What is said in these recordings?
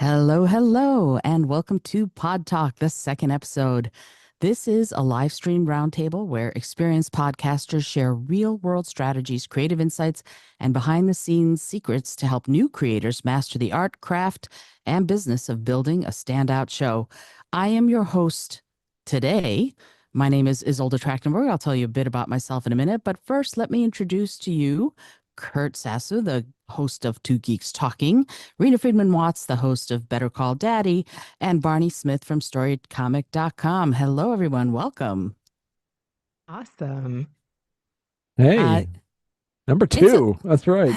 Hello, hello, and welcome to Pod Talk, the second episode. This is a live stream roundtable where experienced podcasters share real world strategies, creative insights, and behind the scenes secrets to help new creators master the art, craft, and business of building a standout show. I am your host today. My name is Izolda Trakhtenberg. I'll tell you a bit about myself in a minute, but first, let me introduce to you Kurtis Sasso, the host of Two Geeks Talking, Reena Friedman Watts, the host of Better Call Daddy, and Barney Smith from StoryComic.com. Hello, everyone. Welcome. Awesome. Uh, Hey, number it's a, two. That's right.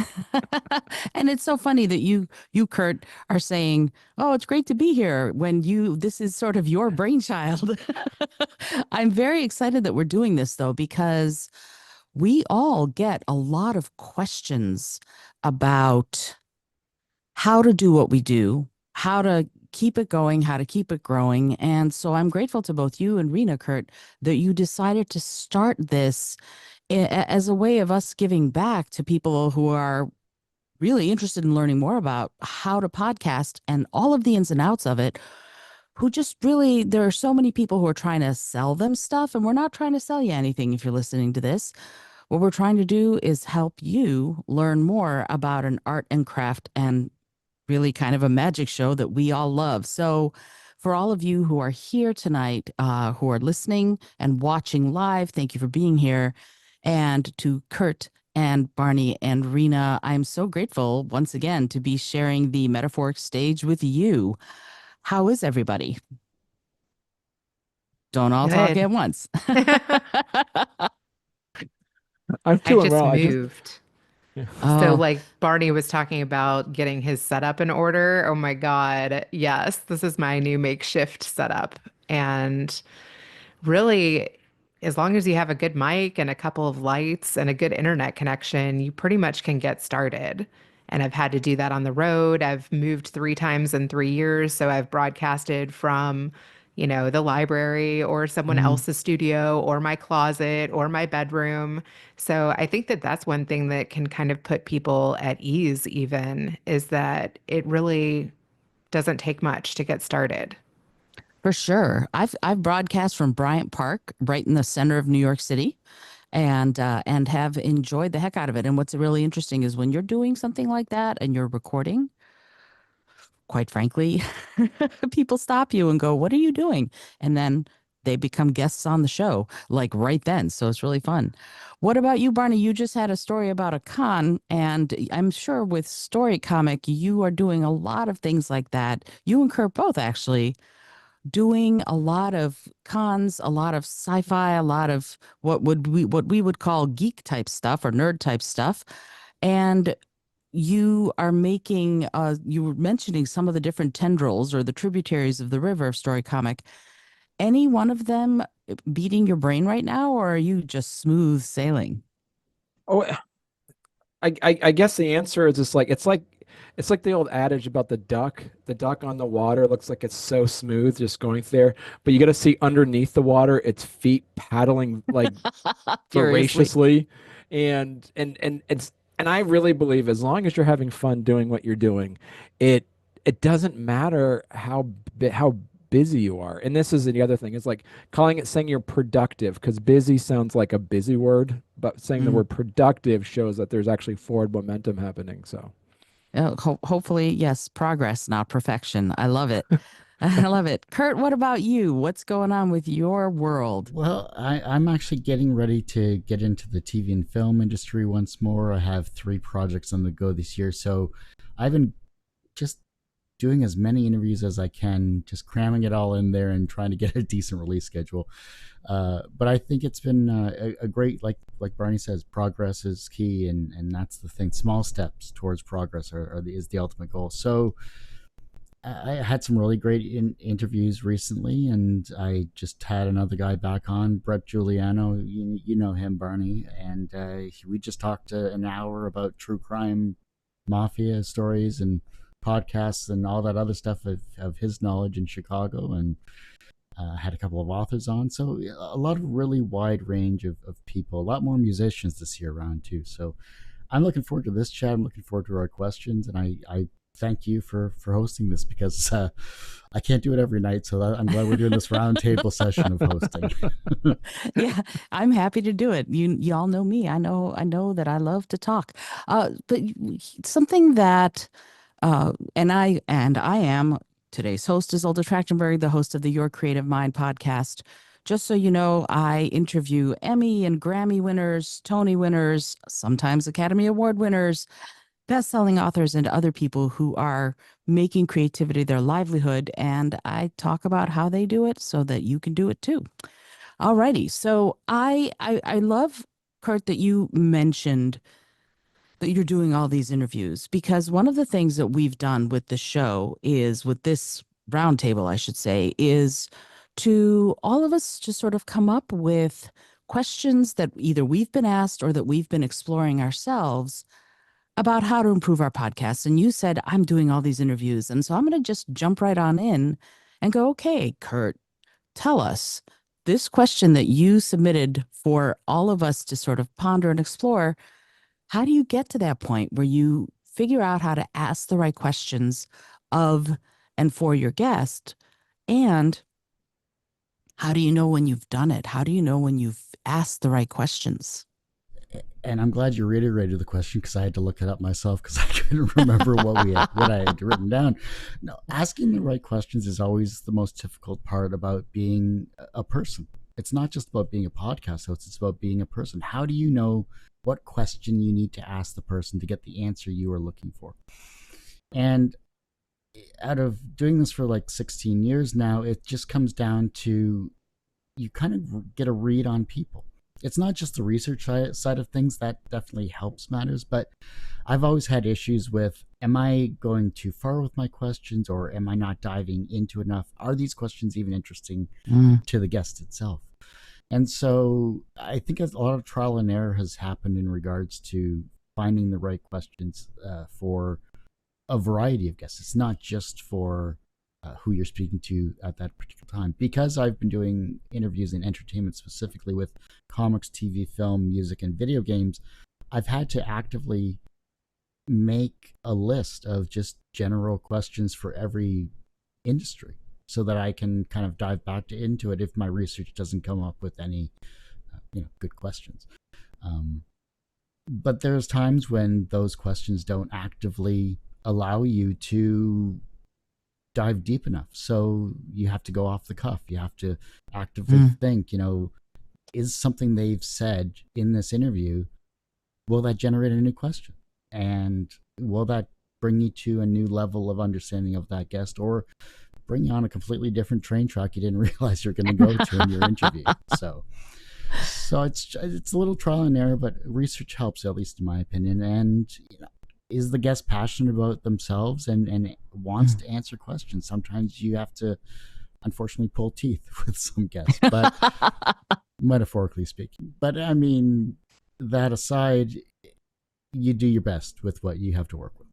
and it's so funny that you, Kurt, are saying, "Oh, it's great to be here." When this is sort of your brainchild. I'm very excited that we're doing this though, because we all get a lot of questions about how to do what we do, how to keep it going, how to keep it growing. And so I'm grateful to both you and Rena, Kurt, that you decided to start this as a way of us giving back to people who are really interested in learning more about how to podcast and all of the ins and outs of it. Who just really, there are so many people who are trying to sell them stuff, and we're not trying to sell you anything if you're listening to this. What we're trying to do is help you learn more about an art and craft and really kind of a magic show that we all love. So, for all of you who are here tonight, who are listening and watching live, thank you for being here. And to Kurt and Barney and Rena, I'm so grateful once again to be sharing the metaphoric stage with you. How is everybody? Don't all talk Good. at once. I'm I doing just well. I just, moved. yeah. So, Oh, like Barney was talking about getting his setup in order. Oh my God. Yes, this is my new makeshift setup. And really, as long as you have a good mic and a couple of lights and a good internet connection, you pretty much can get started. And I've had to do that on the road. I've moved 3 times in 3 years. So I've broadcasted from, the library or someone mm, else's studio or my closet or my bedroom. So I think that that's one thing that can kind of put people at ease, even, is that it really doesn't take much to get started. for sure. I've broadcast from Bryant Park, right in the center of New York City, and have enjoyed the heck out of it. And what's really interesting is when you're doing something like that and you're recording, quite frankly, people stop you and go, "What are you doing?" And then they become guests on the show, like right then. So it's really fun. What about you, Barney? You just had a story about a con, and I'm sure with Story Comic, you are doing a lot of things like that. You and Kurt both actually doing a lot of cons, a lot of sci-fi, a lot of what we would call geek type stuff or nerd type stuff. And you are making you were mentioning some of the different tendrils or the tributaries of the river of Story Comic. Any one of them beating your brain right now, or are you just smooth sailing? Oh, I guess the answer is just like it's like the old adage about the duck. The duck on the water looks like it's so smooth just going there, but you got to see underneath the water, its feet paddling like Furiously. voraciously, and I really believe as long as you're having fun doing what you're doing, it it doesn't matter how busy you are. And this is the other thing. It's like saying you're productive because busy sounds like a busy word, but saying the Mm. word productive shows that there's actually forward momentum happening. So Hopefully, yes, progress, not perfection. I love it. I love it. Kurt, what about you? What's going on with your world? I'm actually getting ready to get into the TV and film industry once more. I have 3 projects on the go this year. So I've been just doing as many interviews as I can, just cramming it all in there and trying to get a decent release schedule. But I think it's been a great, like Barney says, progress is key, and that's the thing. Small steps towards progress is the ultimate goal. So I had some really great interviews recently, and I just had another guy back on, Brett Giuliano. You know him, Barney, and we just talked an hour about true crime, mafia stories, and podcasts, and all that other stuff of his knowledge in Chicago, and had a couple of authors on. So a lot of really wide range of people, a lot more musicians this year around too. So I'm looking forward to this chat. I'm looking forward to our questions, and I thank you for hosting this, because I can't do it every night. So I'm glad we're doing this roundtable session of hosting. Yeah, I'm happy to do it. You all know me. I know that I love to talk. But something that and I am today's host, Izolda Trakhtenberg, the host of the Your Creative Mind podcast. Just so you know, I interview Emmy and Grammy winners, Tony winners, sometimes Academy Award winners, best-selling authors, and other people who are making creativity their livelihood. And I talk about how they do it so that you can do it too. Alrighty. So I love, Kurt, that you mentioned that you're doing all these interviews, because one of the things that we've done with the show is, with this roundtable, I should say, is to all of us just sort of come up with questions that either we've been asked or that we've been exploring ourselves about how to improve our podcast. And you said, I'm doing all these interviews. And so I'm going to just jump right on in and go, okay, Kurt, tell us this question that you submitted for all of us to sort of ponder and explore. How do you get to that point where you figure out how to ask the right questions of and for your guest? And how do you know when you've done it? How do you know when you've asked the right questions? And I'm glad you reiterated the question, because I had to look it up myself, because I couldn't remember what I had written down. No, asking the right questions is always the most difficult part about being a person. It's not just about being a podcast host, it's about being a person. How do you know what question you need to ask the person to get the answer you are looking for? And out of doing this for like 16 years now, it just comes down to, you kind of get a read on people. It's not just the research side of things, that definitely helps matters, but I've always had issues with, am I going too far with my questions, or am I not diving into enough? Are these questions even interesting to the guest itself? And so I think a lot of trial and error has happened in regards to finding the right questions for a variety of guests. It's not just for who you're speaking to at that particular time. Because I've been doing interviews in entertainment, specifically with comics, TV, film, music, and video games, I've had to actively make a list of just general questions for every industry, so that I can kind of dive back into it if my research doesn't come up with any good questions. But there's times when those questions don't actively allow you to dive deep enough. So you have to go off the cuff. You have to actively think, is something they've said in this interview, will that generate a new question? And will that bring you to a new level of understanding of that guest, or bring you on a completely different train track you didn't realize you're going to go to in your interview? So it's a little trial and error, but research helps, at least in my opinion. And is the guest passionate about themselves and wants to answer questions? Sometimes you have to, unfortunately, pull teeth with some guests, but metaphorically speaking. But I mean, that aside, you do your best with what you have to work with.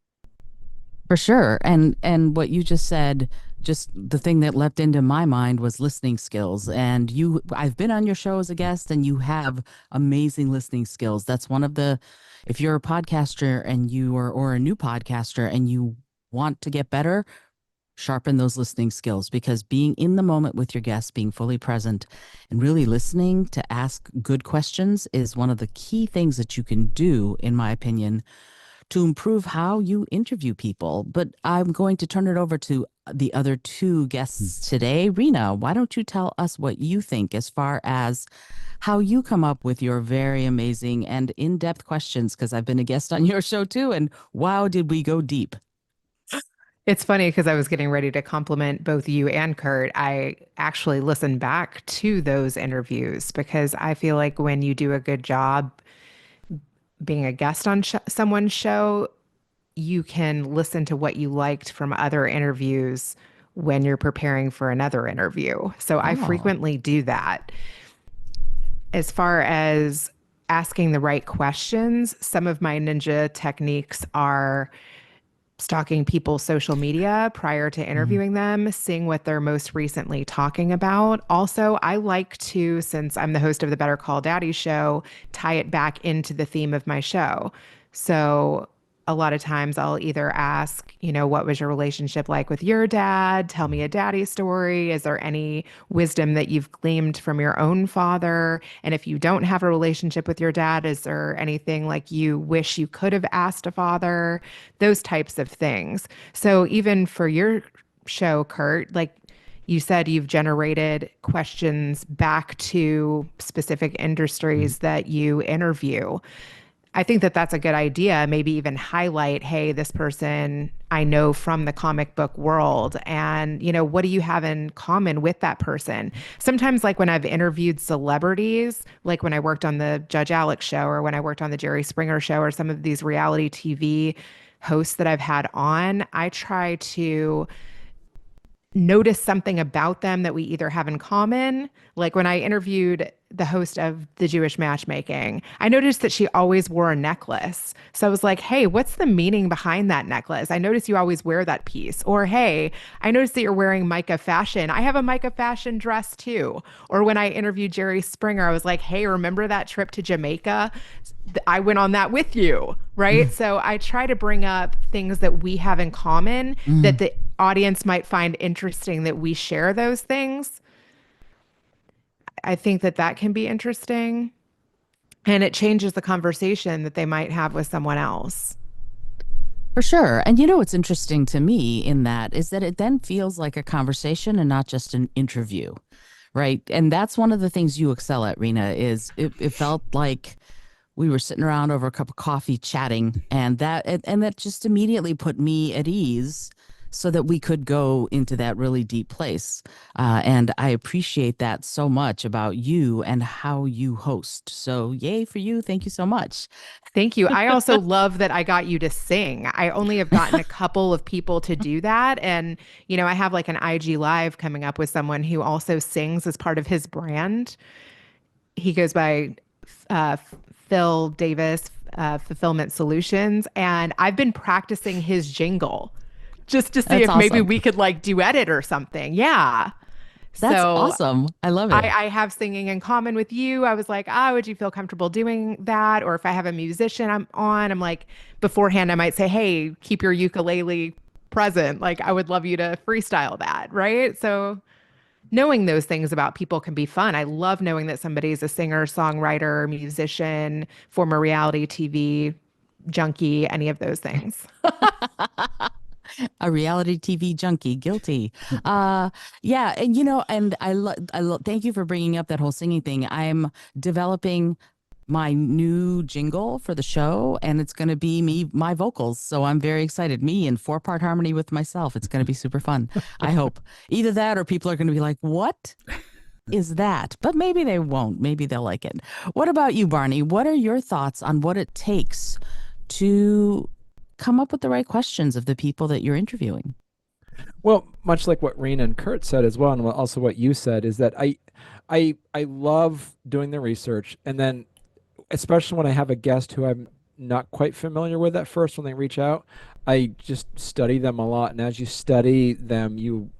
For sure. And what you just said, just the thing that leapt into my mind was listening skills. And I've been on your show as a guest, and you have amazing listening skills. That's one of the, if you're a podcaster and or a new podcaster and you want to get better, sharpen those listening skills, because being in the moment with your guests, being fully present and really listening to ask good questions is one of the key things that you can do, in my opinion, to improve how you interview people. But I'm going to turn it over to the other two guests today. Reena, why don't you tell us what you think as far as how you come up with your very amazing and in-depth questions, because I've been a guest on your show too, and wow, did we go deep. It's funny, because I was getting ready to compliment both you and Kurt. I actually listened back to those interviews, because I feel like when you do a good job being a guest on someone's show, you can listen to what you liked from other interviews when you're preparing for another interview. So I frequently do that. As far as asking the right questions, some of my ninja techniques are stalking people's social media prior to interviewing them, seeing what they're most recently talking about. Also, I like to, since I'm the host of the Better Call Daddy show, tie it back into the theme of my show. So a lot of times I'll either ask, what was your relationship like with your dad? Tell me a daddy story. Is there any wisdom that you've gleaned from your own father? And if you don't have a relationship with your dad, is there anything like you wish you could have asked a father? Those types of things. So even for your show, Kurt, like you said, you've generated questions back to specific industries that you interview. I think that that's a good idea. Maybe even highlight, hey, this person I know from the comic book world. And, what do you have in common with that person? Sometimes, like when I've interviewed celebrities, like when I worked on the Judge Alex show or when I worked on the Jerry Springer show or some of these reality TV hosts that I've had on, I try to notice something about them that we either have in common. Like when I interviewed the host of the Jewish matchmaking, I noticed that she always wore a necklace. So I was like, hey, what's the meaning behind that necklace? I noticed you always wear that piece. Or, hey, I noticed that you're wearing Micah fashion. I have a Micah fashion dress too. Or when I interviewed Jerry Springer, I was like, hey, remember that trip to Jamaica? I went on that with you, right? So I try to bring up things that we have in common that the audience might find interesting that we share those things. I think that that can be interesting, and it changes the conversation that they might have with someone else. For sure. And what's interesting to me in that is that it then feels like a conversation and not just an interview, right? And that's one of the things you excel at, Reena, is it felt like we were sitting around over a cup of coffee chatting, and that just immediately put me at ease so that we could go into that really deep place. And I appreciate that so much about you and how you host. So yay for you. Thank you so much. Thank you. I also love that I got you to sing. I only have gotten a couple of people to do that. And, I have like an IG Live coming up with someone who also sings as part of his brand. He goes by Phil Davis, Fulfillment Solutions. And I've been practicing his jingle just to see That's if maybe awesome. we could like duet it or something. Yeah. That's So awesome. I love it. I have singing in common with you. I was like, would you feel comfortable doing that? Or if I have a musician I'm like, beforehand, I might say, hey, keep your ukulele present. Like, I would love you to freestyle that. Right. So knowing those things about people can be fun. I love knowing that somebody's a singer, songwriter, musician, former reality TV junkie, any of those things. A reality TV junkie, guilty. Yeah, and and thank you for bringing up that whole singing thing. I'm developing my new jingle for the show, and it's going to be my vocals. So I'm very excited. Me in 4-part harmony with myself. It's going to be super fun. I hope either that or people are going to be like, "What is that?" But maybe they won't. Maybe they'll like it. What about you, Barney? What are your thoughts on what it takes to come up with the right questions of the people that you're interviewing? Well, much like what Reena and Kurt said as well, and also what you said, is that I love doing the research, and then especially when I have a guest who I'm not quite familiar with at first when they reach out, I just study them a lot, and as you study them, you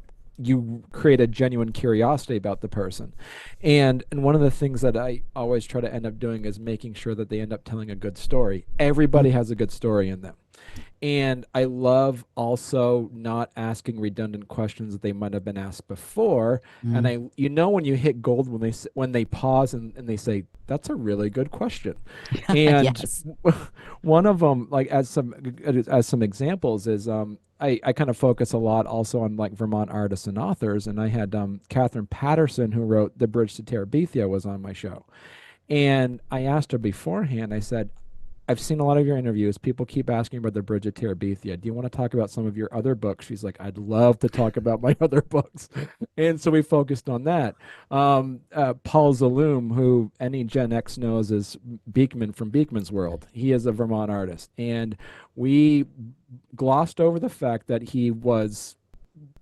create a genuine curiosity about the person. And one of the things that I always try to end up doing is making sure that they end up telling a good story. Everybody has a good story in them. And I love also not asking redundant questions that they might have been asked before. And when you hit gold when they pause and they say, that's a really good question. And Yes. one of them, like as some examples, is I kind of focus a lot also on like Vermont artists and authors. And I had Catherine Patterson, who wrote The Bridge to Terabithia, was on my show. And I asked her beforehand, I said, I've seen a lot of your interviews. People keep asking about The Bridge of Terabithia. Do you want to talk about some of your other books? She's like, I'd love to talk about my other books. And so we focused on that. Paul Zaloom, who any Gen X knows as Beekman from Beekman's World, he is a Vermont artist. And we glossed over the fact that he was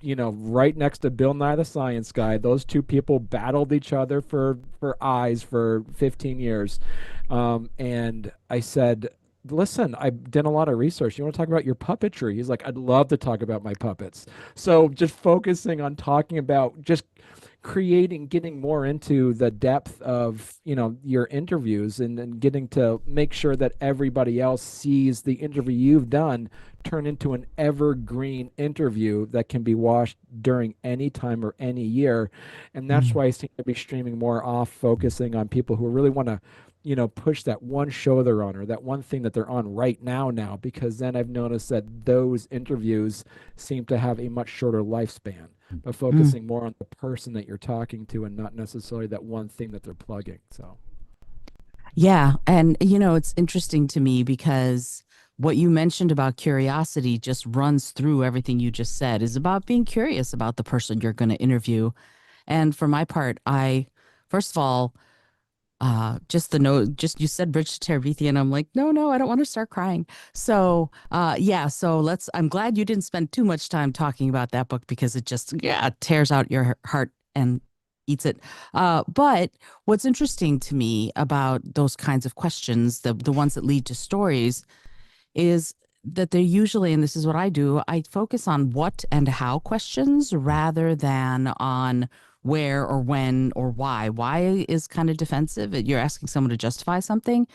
right next to Bill Nye the Science Guy. Those two people battled each other for eyes for 15 years. And I said, listen, I've done a lot of research. You want to talk about your puppetry? He's like, I'd love to talk about my puppets. So just focusing on talking about just getting more into the depth of, your interviews, and getting to make sure that everybody else sees the interview you've done turn into an evergreen interview that can be watched during any time or any year. And that's why I seem to be streaming more off, focusing on people who really want to, push that one show they're on, or that one thing that they're on right now, because then I've noticed that those interviews seem to have a much shorter lifespan, but focusing more on the person that you're talking to and not necessarily that one thing that they're plugging. So Yeah. And, it's interesting to me because what you mentioned about curiosity just runs through everything you just said, is about being curious about the person you're going to interview. And for my part, first of all, just the note, just you said Bridge to Terabithia, and I'm like, no, I don't want to start crying. So, yeah, so I'm glad you didn't spend too much time talking about that book, because it just, tears out your heart and eats it. But what's interesting to me about those kinds of questions, the ones that lead to stories, is that they're usually, and this is what I do, I focus on what and how questions rather than on where or when or why. Why is kind of defensive. You're asking someone to justify something.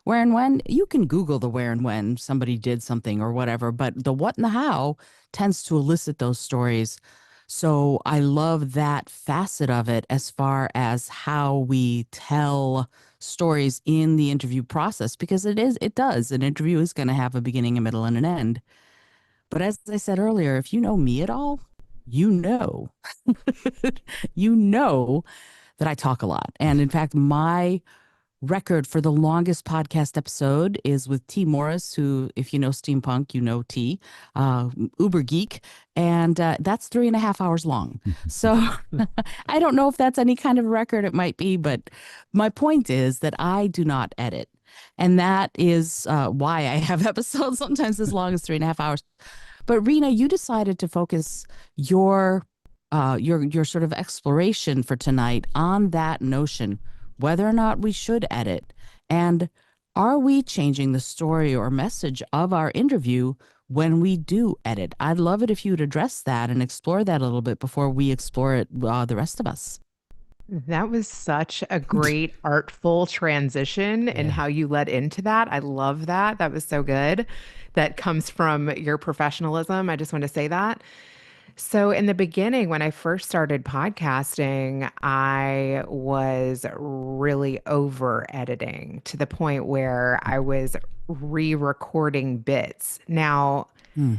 Where and when, you can Google the where and when somebody did something or whatever, but the what and the how tends to elicit those stories. So I love that facet of it as far as how we tell stories in the interview process, because it does. An interview is going to have a beginning, a middle, and an end. But as I said earlier, if you know me at all, you know, you know that I talk a lot. And in fact, my record for the longest podcast episode is with T. Morris, who, if you know steampunk, you know T, uber geek, and that's 3.5 hours long. So I don't know if that's any kind of record. It might be, but my point is that I do not edit. And that is why I have episodes sometimes as long as 3.5 hours. But Reena, you decided to focus your sort of exploration for tonight on that notion, whether or not we should edit, and are we changing the story or message of our interview when we do edit? I'd love it if you would address that and explore that a little bit before we explore it, the rest of us. That was such a great artful transition and Yeah. how you led into that. I love that. That was so good. That comes from your professionalism. I just want to say that. So, in the beginning, when I first started podcasting, I was really over editing to the point where I was re recording bits. Now, Hmm.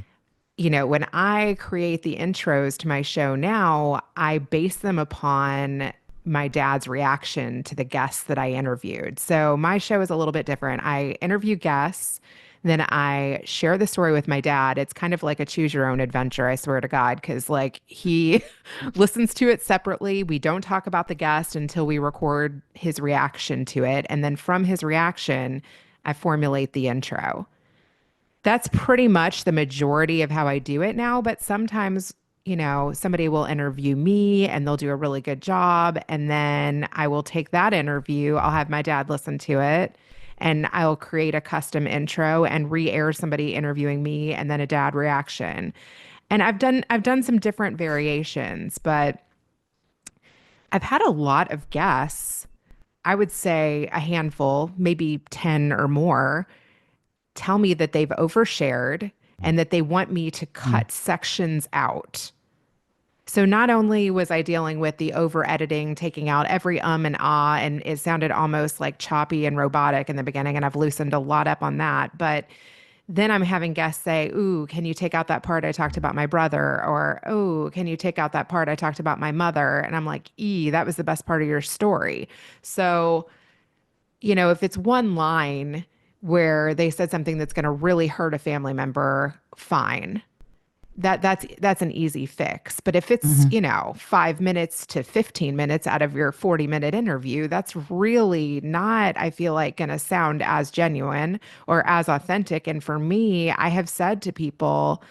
when I create the intros to my show now, I base them upon my dad's reaction to the guests that I interviewed. So my show is a little bit different. I interview guests, then I share the story with my dad. It's kind of like a choose your own adventure, I swear to God, because like he listens to it separately. We don't talk about the guest until we record his reaction to it. And then from his reaction, I formulate the intro. That's pretty much the majority of how I do it now. But sometimes, somebody will interview me and they'll do a really good job. And then I will take that interview, I'll have my dad listen to it, and I'll create a custom intro and re-air somebody interviewing me and then a dad reaction. And I've done some different variations, but I've had a lot of guests, I would say a handful, maybe 10 or more, tell me that they've overshared and that they want me to cut sections out. So not only was I dealing with the over editing, taking out every and ah, and it sounded almost like choppy and robotic in the beginning, and I've loosened a lot up on that, but then I'm having guests say, "Ooh, can you take out that part I talked about my brother?" Or, "Oh, can you take out that part I talked about my mother?" And I'm like, that was the best part of your story." So if it's one line where they said something that's going to really hurt a family member, fine. That's an easy fix. But if it's, 5 minutes to 15 minutes out of your 40-minute interview, that's really not, I feel like, going to sound as genuine or as authentic. And for me, I have said to people,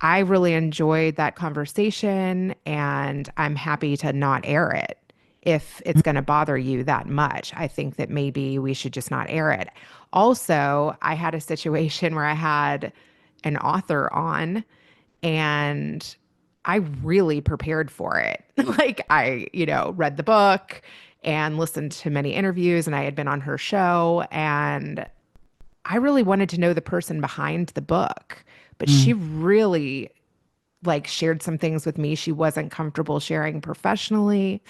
I really enjoyed that conversation and I'm happy to not air it. If it's going to bother you that much, I think that maybe we should just not air it. Also, I had a situation where I had an author on, and I really prepared for it. Like I, read the book and listened to many interviews, and I had been on her show, and I really wanted to know the person behind the book. But she Mm. really like shared some things with me she wasn't comfortable sharing professionally,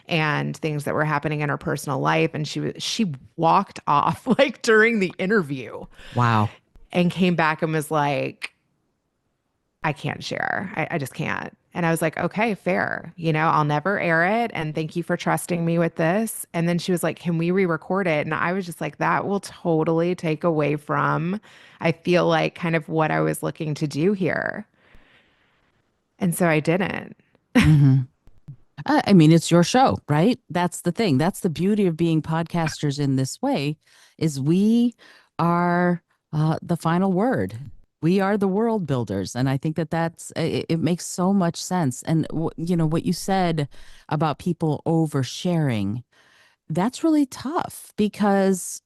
and things that were happening in her personal life, and she walked off like during the interview Wow. and came back and was like, I can't share. I just can't. And I was like, okay, fair. I'll never air it. And thank you for trusting me with this. And then she was like, can we re-record it? And I was just like, that will totally take away from, I feel like, kind of what I was looking to do here. And so I didn't. Hmm. I mean, it's your show, right? That's the thing. That's the beauty of being podcasters in this way, is we are the final word. We are the world builders, and I think that it makes so much sense. And what you said about people oversharing, that's really tough because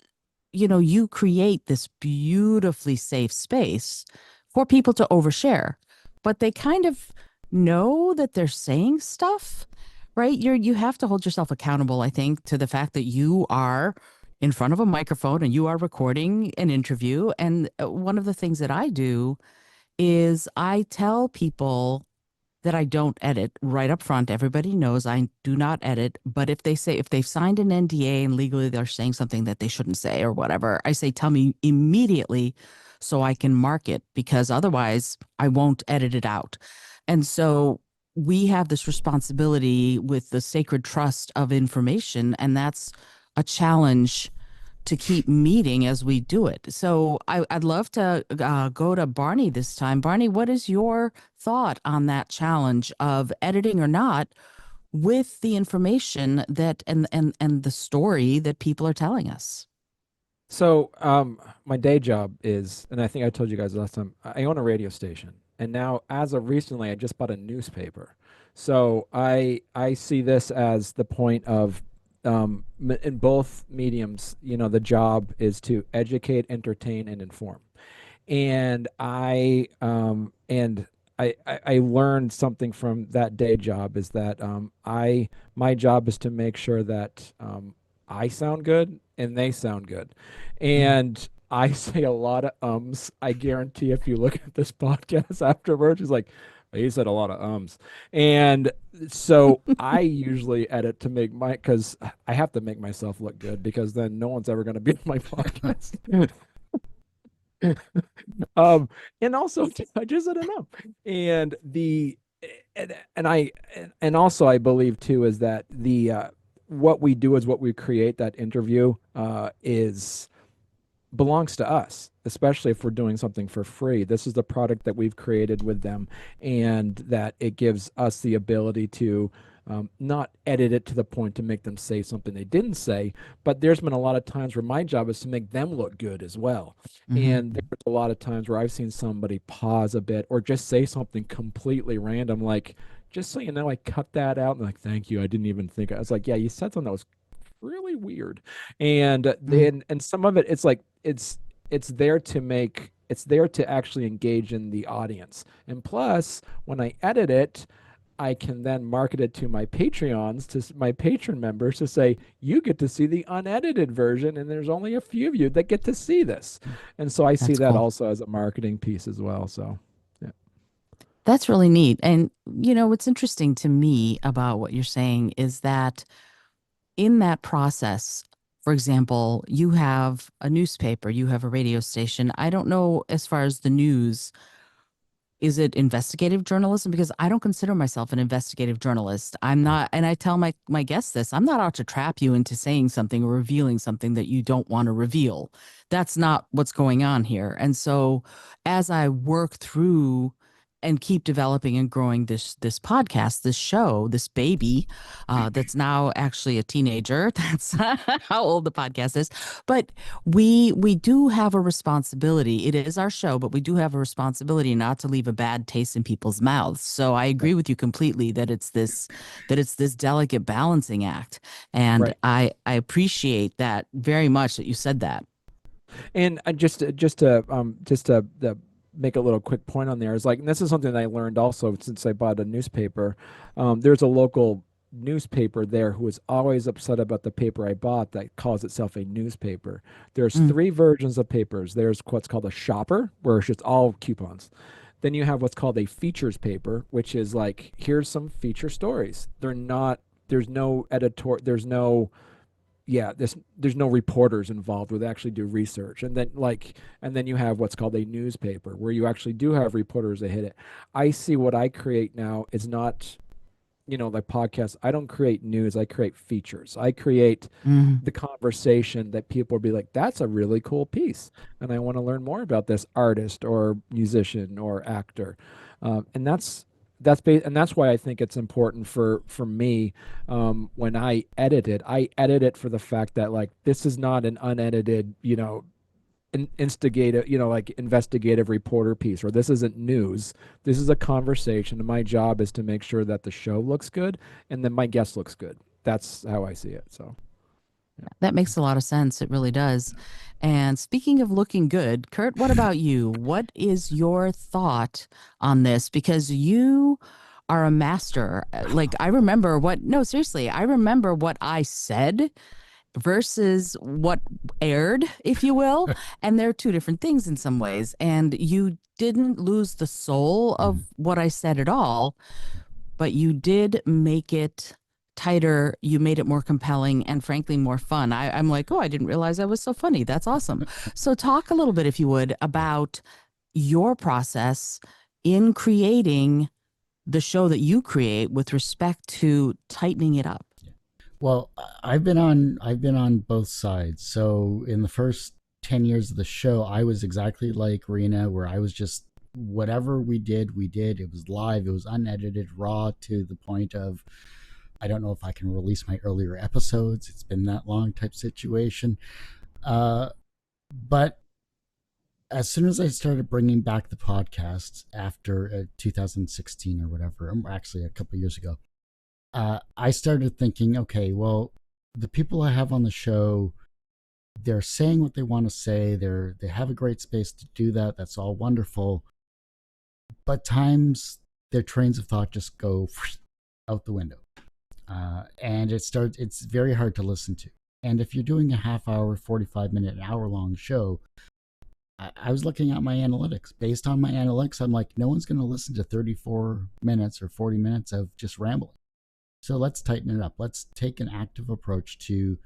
you create this beautifully safe space for people to overshare, but they kind of know that they're saying stuff, right? You have to hold yourself accountable, I think, to the fact that you are in front of a microphone and you are recording an interview. And one of the things that I do is I tell people that I don't edit right up front. Everybody knows I do not edit. But if they've signed an NDA and legally they're saying something that they shouldn't say or whatever, I say, tell me immediately so I can mark it, because otherwise I won't edit it out. And so we have this responsibility with the sacred trust of information, and that's a challenge to keep meeting as we do it. So I'd love to go to Barney this time. Barney, what is your thought on that challenge of editing or not with the information that and the story that people are telling us? So, my day job is, and I think I told you guys last time, I own a radio station, and now as of recently, I just bought a newspaper. So I see this as the point of, in both mediums, the job is to educate, entertain, and inform. And I learned something from that day job, is that my job is to make sure that I sound good and they sound good. Mm. And I say a lot of ums. I guarantee if you look at this podcast afterwards, it's like, "Oh, he said a lot of ums." And so I usually edit to make because I have to make myself look good, because then no one's ever going to be on my podcast. um and also I just said enough. And the and I and also I believe too is that the what we do is what we create. That interview is belongs to us, especially if we're doing something for free. This is the product that we've created with them, and that it gives us the ability to not edit it to the point to make them say something they didn't say. But there's been a lot of times where my job is to make them look good as well. Mhm. And there's a lot of times where I've seen somebody pause a bit or just say something completely random, like, just so you know, I cut that out. And like, thank you. I didn't even think. I was like, yeah, you said something that was really weird. And Mm. then and some of it, it's like it's there to make, it's there to actually engage in the audience. And plus, when I edit it, I can then market it to my Patreons, to my patron members, to say, you get to see the unedited version, and there's only a few of you that get to see this. And so I see That's that cool. also as a marketing piece as well. So yeah. That's really neat. And what's interesting to me about what you're saying is that in that process, for example, you have a newspaper, you have a radio station. I don't know, as far as the news, is it investigative journalism? Because I don't consider myself an investigative journalist. I'm not, and I tell my guests this, I'm not out to trap you into saying something or revealing something that you don't want to reveal. That's not what's going on here. And so as I work through and keep developing and growing this podcast, this show, this baby, that's now actually a teenager. That's how old the podcast is. But we do have a responsibility. It is our show, but we do have a responsibility not to leave a bad taste in people's mouths. So I agree Right. with you completely that it's this delicate balancing act. And Right. I appreciate that very much that you said that. And just to make a little quick point on there is like, and this is something that I learned also since I bought a newspaper. There's a local newspaper there who is always upset about the paper I bought that calls itself a newspaper. There's Mm. three versions of papers. There's what's called a shopper, where it's just all coupons. Then you have what's called a features paper, which is like, here's some feature stories. They're not, there's no editor, there's no, yeah, there's no reporters involved where they actually do research. And then you have what's called a newspaper where you actually do have reporters that hit it. I see what I create now is not, like podcasts. I don't create news, I create features. I create Mhm. the conversation that people will be like, that's a really cool piece. And I want to learn more about this artist or musician or actor. And that's why I think it's important for me, when I edit it for the fact that like, this is not an unedited, instigative, like investigative reporter piece, or this isn't news. This is a conversation. And my job is to make sure that the show looks good and then my guest looks good. That's how I see it. So. That makes a lot of sense. It really does. And speaking of looking good, Kurt, what about you? What is your thought on this? Because you are a master. Like, I remember no, seriously, I remember what I said versus what aired, if you will. And they're two different things in some ways. And you didn't lose the soul of what I said at all, but you did make it tighter. You made it more compelling and frankly more fun. I'm like, oh, I didn't realize I was so funny. That's awesome. So talk a little bit, if you would, about your process in creating the show that you create with respect to tightening it up. Well, I've been on both sides. So in the first 10 years of the show, I was exactly like Reena, where I was just whatever we did. It was live, it was unedited, raw, to the point of, I don't know if I can release my earlier episodes. It's been that long type situation. But as soon as I started bringing back the podcast after 2016 or whatever, actually a couple of years ago, I started thinking, okay, well, the people I have on the show, they're saying what they want to say. They have a great space to do that. That's all wonderful. But times their trains of thought just go out the window. And it's very hard to listen to. And if you're doing a half hour, 45-minute, an hour long show, I was looking at my analytics. Based on my analytics, I'm like, no one's going to listen to 34 minutes or 40 minutes of just rambling. So let's tighten it up. Let's take an active approach to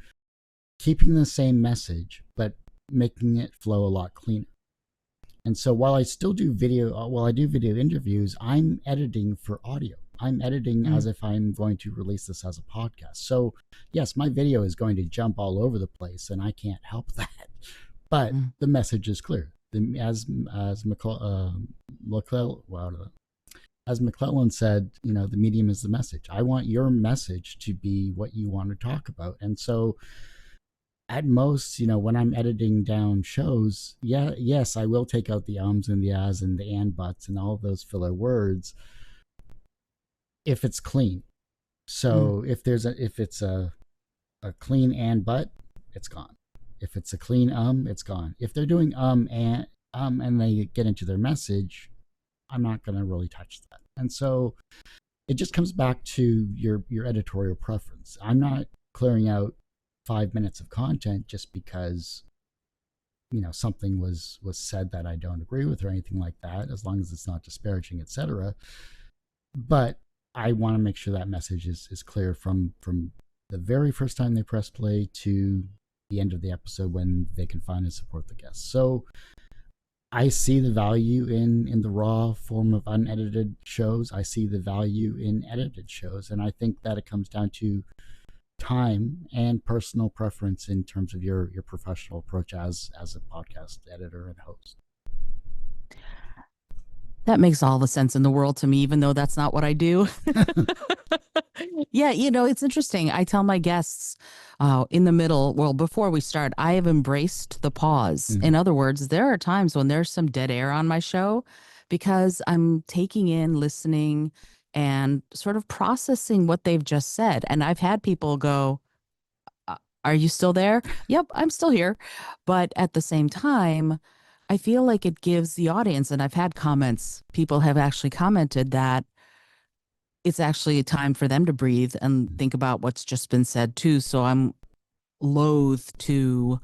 keeping the same message, but making it flow a lot cleaner. And so while I do video interviews, I'm editing for audio. I'm editing as if I'm going to release this as a podcast. So yes, my video is going to jump all over the place, and I can't help that. But the message is clear. As McClellan said, the medium is the message. I want your message to be what you want to talk about. And so at most, when I'm editing down shows, yes, I will take out the ums and the ahs and the and buts and all of those filler words if it's clean. So if it's a clean and but, it's gone. If it's a clean it's gone. If they're doing and they get into their message, I'm not going to really touch that. And so it just comes back to your editorial preference. I'm not clearing out 5 minutes of content just because something was said that I don't agree with or anything like that, as long as it's not disparaging, etc. But I want to make sure that message is clear from the very first time they press play to the end of the episode when they can find and support the guests. So I see the value in the raw form of unedited shows. I see the value in edited shows. And I think that it comes down to time and personal preference in terms of your professional approach as a podcast editor and host. That makes all the sense in the world to me, even though that's not what I do. Yeah, it's interesting. I tell my guests in the middle, before we start, I have embraced the pause. In other words, there are times when there's some dead air on my show because I'm taking in, listening, and sort of processing what they've just said. And I've had people go, are you still there? Yep, I'm still here. But at the same time, I feel like it gives the audience, and I've had comments, people have actually commented that it's actually a time for them to breathe and think about what's just been said too. So I'm loath to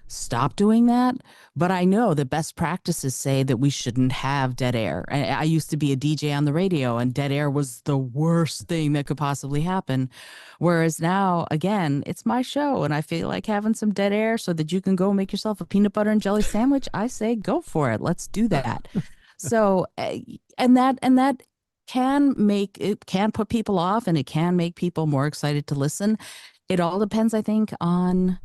stop doing that. But I know that best practices say that we shouldn't have dead air. I used to be a DJ on the radio, and dead air was the worst thing that could possibly happen. Whereas now, again, it's my show, and I feel like having some dead air so that you can go make yourself a peanut butter and jelly sandwich. I say go for it. Let's do that. So, and that can put people off, and it can make people more excited to listen. It all depends, I think, on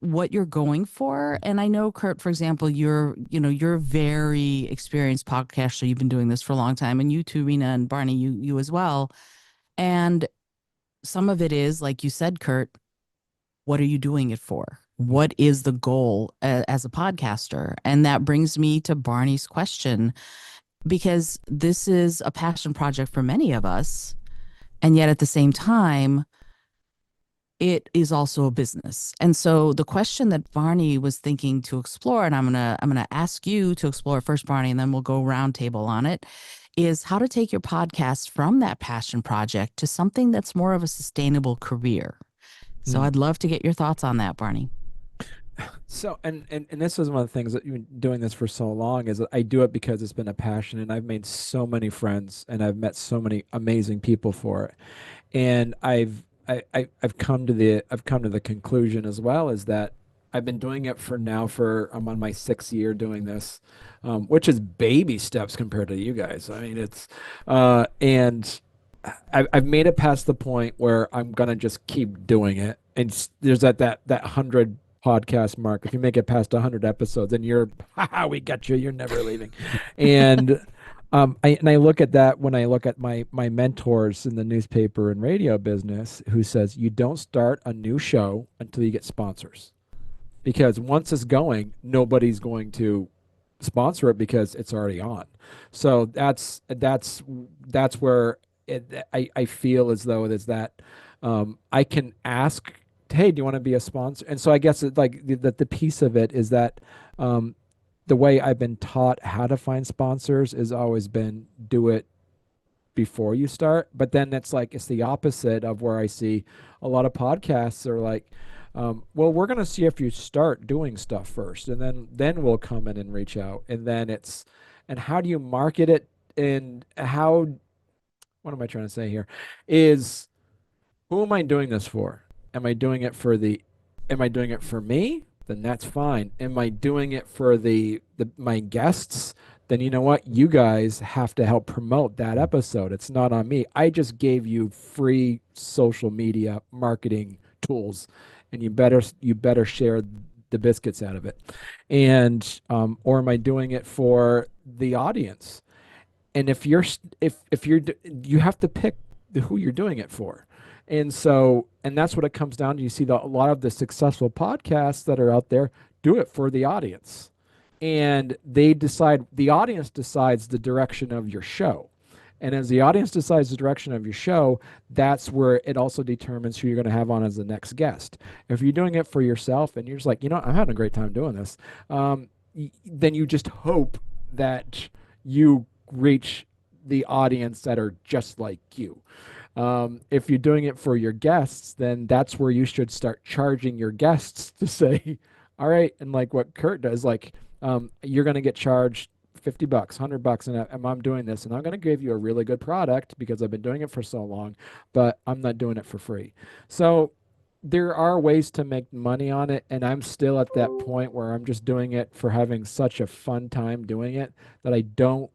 what you're going for. And I know, Kurt, for example, you're a very experienced podcaster. You've been doing this for a long time, and you too, Reena, and Barney, you as well. And some of it is, like you said, Kurt, what are you doing it for? What is the goal as a podcaster? And that brings me to Barney's question, because this is a passion project for many of us. And yet at the same time, it is also a business. And so the question that Barney was thinking to explore, and I'm gonna ask you to explore first, Barney, and then we'll go roundtable on it, is how to take your podcast from that passion project to something that's more of a sustainable career. So I'd love to get your thoughts on that, Barney. So, and this is one of the things that you've been doing this for so long is that I do it because it's been a passion, and I've made so many friends, and I've met so many amazing people for it. And I've come to the conclusion as well is that I've been doing it I'm on my 6th year doing this, which is baby steps compared to you guys. I mean, and I've made it past the point where I'm gonna just keep doing it. And there's that 100 podcast mark. If you make it past 100 episodes, then we got you. You're never leaving. And I look at that when I look at my mentors in the newspaper and radio business, who says you don't start a new show until you get sponsors, because once it's going, nobody's going to sponsor it because it's already on. So that's where I feel as though it is that I can ask, hey, do you want to be a sponsor? And so I guess the piece of it is that the way I've been taught how to find sponsors has always been do it before you start. But then it's the opposite of where I see a lot of podcasts are like, well, we're going to see if you start doing stuff first, and then we'll come in and reach out. And then and how do you market it? And what am I trying to say here is, who am I doing this for? Am I doing it for me? Then that's fine. Am I doing it for my guests? Then you know what? You guys have to help promote that episode. It's not on me. I just gave you free social media marketing tools, and you better share the biscuits out of it. And or am I doing it for the audience? And if you're you have to pick who you're doing it for. And that's what it comes down to. You see a lot of the successful podcasts that are out there do it for the audience. And the audience decides the direction of your show. And as the audience decides the direction of your show, that's where it also determines who you're going to have on as the next guest. If you're doing it for yourself and you're just like, I'm having a great time doing this, then you just hope that you reach the audience that are just like you. If you're doing it for your guests, then that's where you should start charging your guests to say, all right, and like what Kurt does, you're going to get charged $50, $100, and I'm doing this, and I'm going to give you a really good product because I've been doing it for so long, but I'm not doing it for free. So there are ways to make money on it, and I'm still at that point where I'm just doing it for having such a fun time doing it that I don't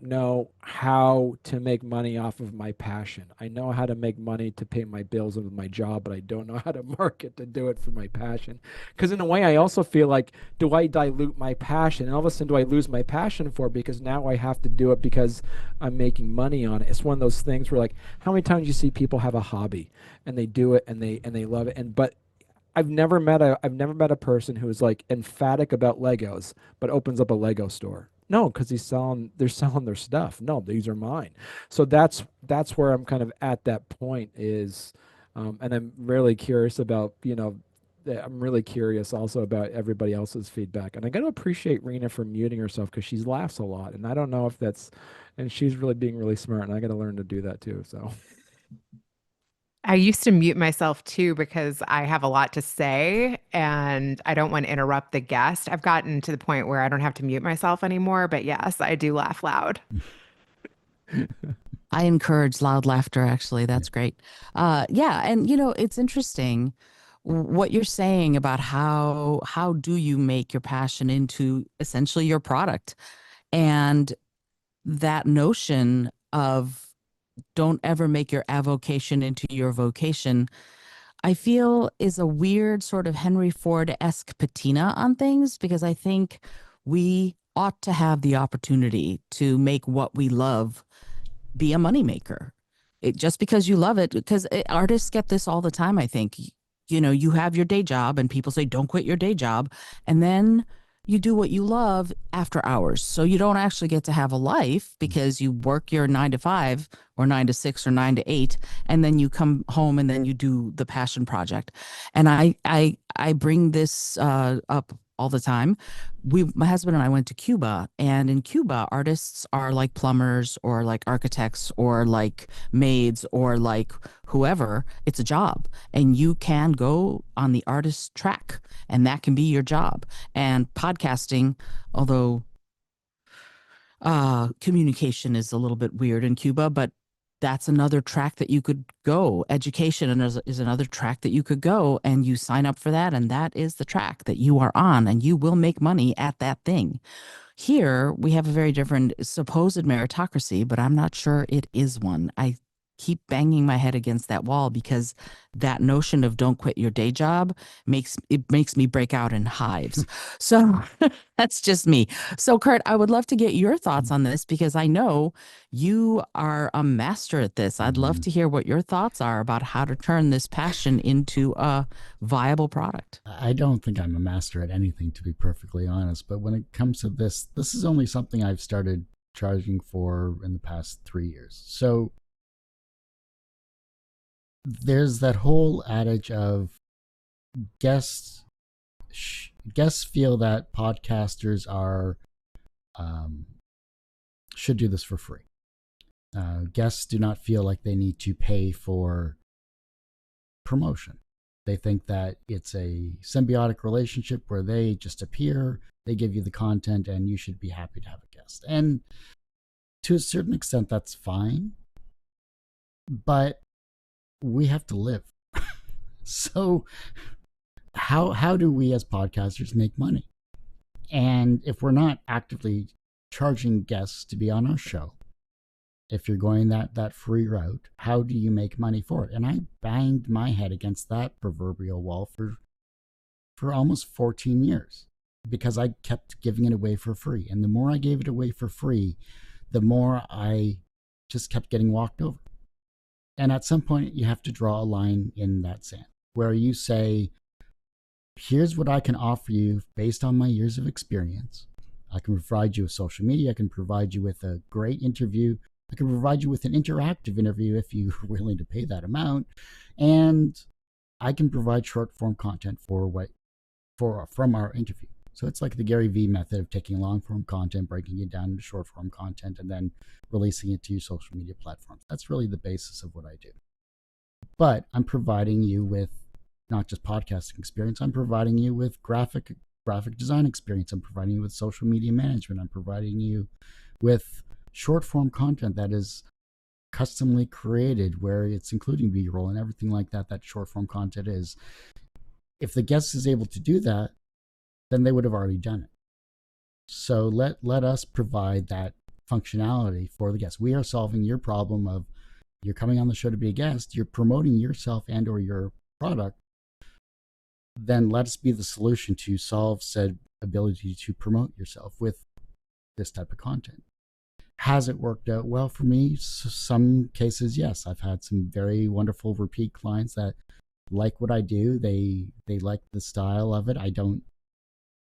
know how to make money off of my passion. I know how to make money to pay my bills with my job, but I don't know how to market to do it for my passion. Because in a way, I also feel like, do I dilute my passion? And all of a sudden, do I lose my passion for it because now I have to do it because I'm making money on it? It's one of those things where, like, how many times you see people have a hobby and they do it and they love it, but I've never met a person who is like emphatic about Legos but opens up a Lego store. No, because they're selling their stuff. No, these are mine. So that's where I'm kind of at that point is, and I'm really curious about that I'm really curious also about everybody else's feedback. And I got to appreciate Rena for muting herself because she laughs a lot. And I don't know if that's, and she's really being really smart. And I got to learn to do that too. So, I used to mute myself too because I have a lot to say and I don't want to interrupt the guest. I've gotten to the point where I don't have to mute myself anymore, but yes, I do laugh loud. I encourage loud laughter, actually. That's great. Yeah. And, it's interesting what you're saying about how do you make your passion into essentially your product? And that notion of don't ever make your avocation into your vocation, I feel is a weird sort of Henry Ford-esque patina on things, because I think we ought to have the opportunity to make what we love be a moneymaker. Just because you love it, because artists get this all the time, I think. You have your day job and people say, don't quit your day job. And then you do what you love after hours. So you don't actually get to have a life because you work your 9 to 5 or 9 to 6 or 9 to 8. And then you come home and then you do the passion project. And I bring this up all the time. My husband and I went to Cuba, and in Cuba, artists are like plumbers or like architects or like maids or like whoever. It's a job, and you can go on the artist track, and that can be your job. And podcasting, although communication is a little bit weird in Cuba, but that's another track that you could go. Education is another track that you could go, and you sign up for that, and that is the track that you are on, and you will make money at that thing. Here, we have a very different supposed meritocracy, but I'm not sure it is one. I keep banging my head against that wall because that notion of don't quit your day job makes me break out in hives. So that's just me. So Kurt, I would love to get your thoughts on this because I know you are a master at this. I'd love to hear what your thoughts are about how to turn this passion into a viable product. I don't think I'm a master at anything, to be perfectly honest. But when it comes to this is only something I've started charging for in the past 3 years. So there's that whole adage of guests feel that podcasters are should do this for free. Guests do not feel like they need to pay for promotion. They think that it's a symbiotic relationship where they just appear, they give you the content, and you should be happy to have a guest. And to a certain extent, that's fine. But we have to live. So how do we as podcasters make money? And if we're not actively charging guests to be on our show, if you're going that free route, how do you make money for it? And I banged my head against that proverbial wall for almost 14 years because I kept giving it away for free. And the more I gave it away for free, the more I just kept getting walked over. And at some point, you have to draw a line in that sand where you say, here's what I can offer you based on my years of experience. I can provide you with social media. I can provide you with a great interview. I can provide you with an interactive interview if you're willing to pay that amount. And I can provide short form content from our interview. So it's like the Gary Vee method of taking long form content, breaking it down into short form content, and then releasing it to your social media platforms. That's really the basis of what I do. But I'm providing you with not just podcasting experience. I'm providing you with graphic design experience. I'm providing you with social media management. I'm providing you with short form content that is customly created, where it's including B-roll and everything like that short form content is. If the guest is able to do that, then they would have already done it. So let us provide that functionality for the guest. We are solving your problem of you're coming on the show to be a guest, you're promoting yourself and or your product. Then let us be the solution to solve said ability to promote yourself with this type of content. Has it worked out well for me? Some cases, yes. I've had some very wonderful repeat clients that like what I do. They like the style of it. I don't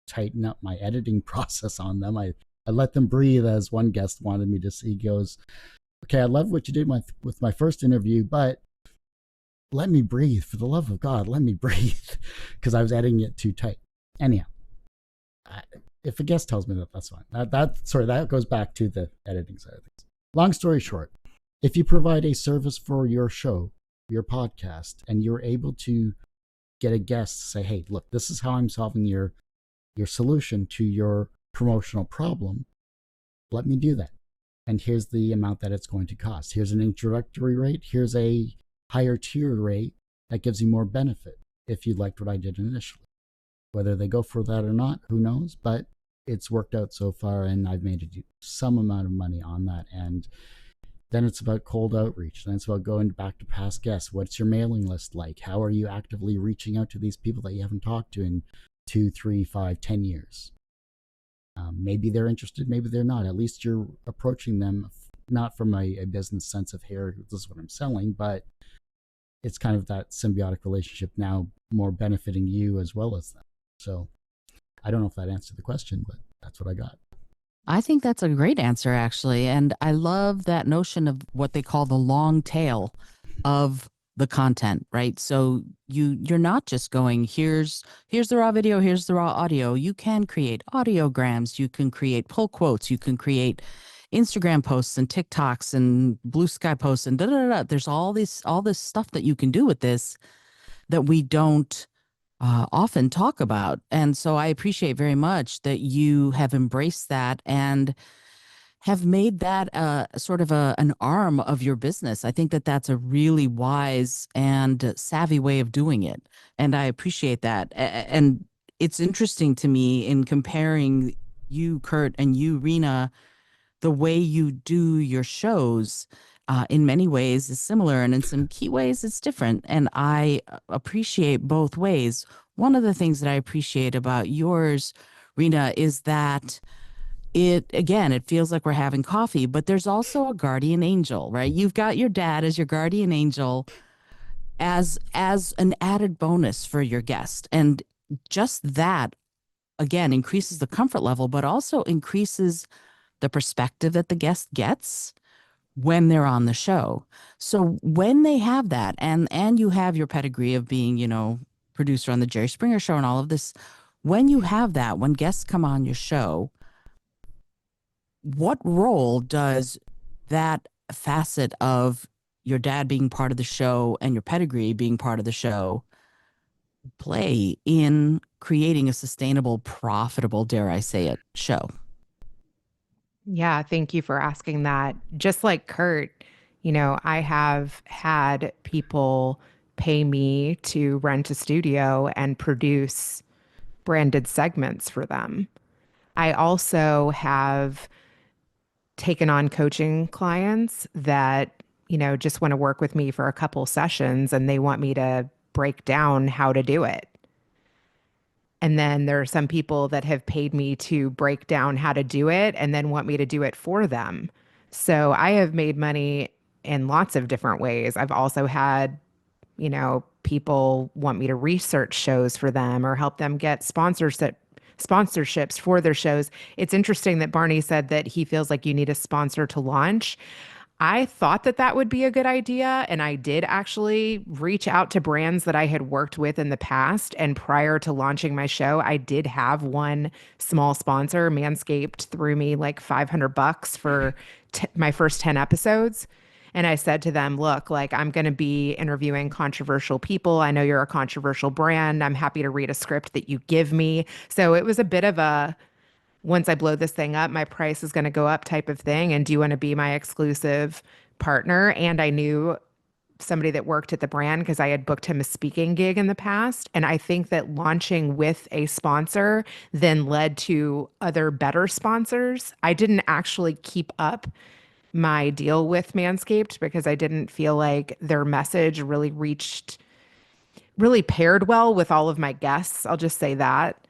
tighten up my editing process on them. I let them breathe, as one guest wanted me to see. He goes, okay, I love what you did with my first interview, but let me breathe. For the love of God, let me breathe. Because I was editing it too tight. Anyhow, if a guest tells me that, that's fine. That goes back to the editing side of things. Long story short, if you provide a service for your show, your podcast, and you're able to get a guest to say, hey, look, this is how I'm solving your solution to your promotional problem, let me do that. And here's the amount that it's going to cost. Here's an introductory rate. Here's a higher tier rate that gives you more benefit if you liked what I did initially. Whether they go for that or not, who knows? But it's worked out so far, and I've made some amount of money on that. And then it's about cold outreach. Then it's about going back to past guests. What's your mailing list like? How are you actively reaching out to these people that you haven't talked to in 2, 3, 5, 10 years? Maybe they're interested, maybe they're not. At least you're approaching them not from a business sense of, here, this is what I'm selling, but it's kind of that symbiotic relationship now, more benefiting you as well as them. So I don't know if that answered the question, but that's what I got. I think that's a great answer, actually. And I love that notion of what they call the long tail of the content, right? So you're not just going, here's the raw video, here's the raw audio. You can create audiograms, you can create pull quotes, you can create Instagram posts and TikToks and Blue Sky posts and There's all this stuff that you can do with this that we don't often talk about. And so I appreciate very much that you have embraced that and have made that sort of an arm of your business. I think that that's a really wise and savvy way of doing it. And I appreciate that. And it's interesting to me in comparing you, Kurt, and you, Reena, the way you do your shows in many ways is similar, and in some key ways it's different. And I appreciate both ways. One of the things that I appreciate about yours, Reena, is that it feels like we're having coffee, but there's also a guardian angel, right? You've got your dad as your guardian angel as an added bonus for your guest. And just that, again, increases the comfort level, but also increases the perspective that the guest gets when they're on the show. So when they have that, and you have your pedigree of being, producer on the Jerry Springer Show and all of this, when you have that, when guests come on your show, what role does that facet of your dad being part of the show and your pedigree being part of the show play in creating a sustainable, profitable, dare I say it, show? Yeah, thank you for asking that. Just like Kurt, I have had people pay me to rent a studio and produce branded segments for them. I also have taken on coaching clients that, just want to work with me for a couple sessions and they want me to break down how to do it. And then there are some people that have paid me to break down how to do it and then want me to do it for them. So I have made money in lots of different ways. I've also had, people want me to research shows for them or help them get sponsorships for their shows. It's interesting that Barney said that he feels like you need a sponsor to launch. I thought that would be a good idea, and I did actually reach out to brands that I had worked with in the past. And prior to launching my show, I did have one small sponsor. Manscaped threw me like $500 for my first 10 episodes. And I said to them, look, like, I'm going to be interviewing controversial people. I know you're a controversial brand. I'm happy to read a script that you give me. So it was a bit of a, once I blow this thing up, my price is going to go up type of thing. And do you want to be my exclusive partner? And I knew somebody that worked at the brand because I had booked him a speaking gig in the past. And I think that launching with a sponsor then led to other better sponsors. I didn't actually keep up my deal with Manscaped because I didn't feel like their message really paired well with all of my guests. I'll just say that.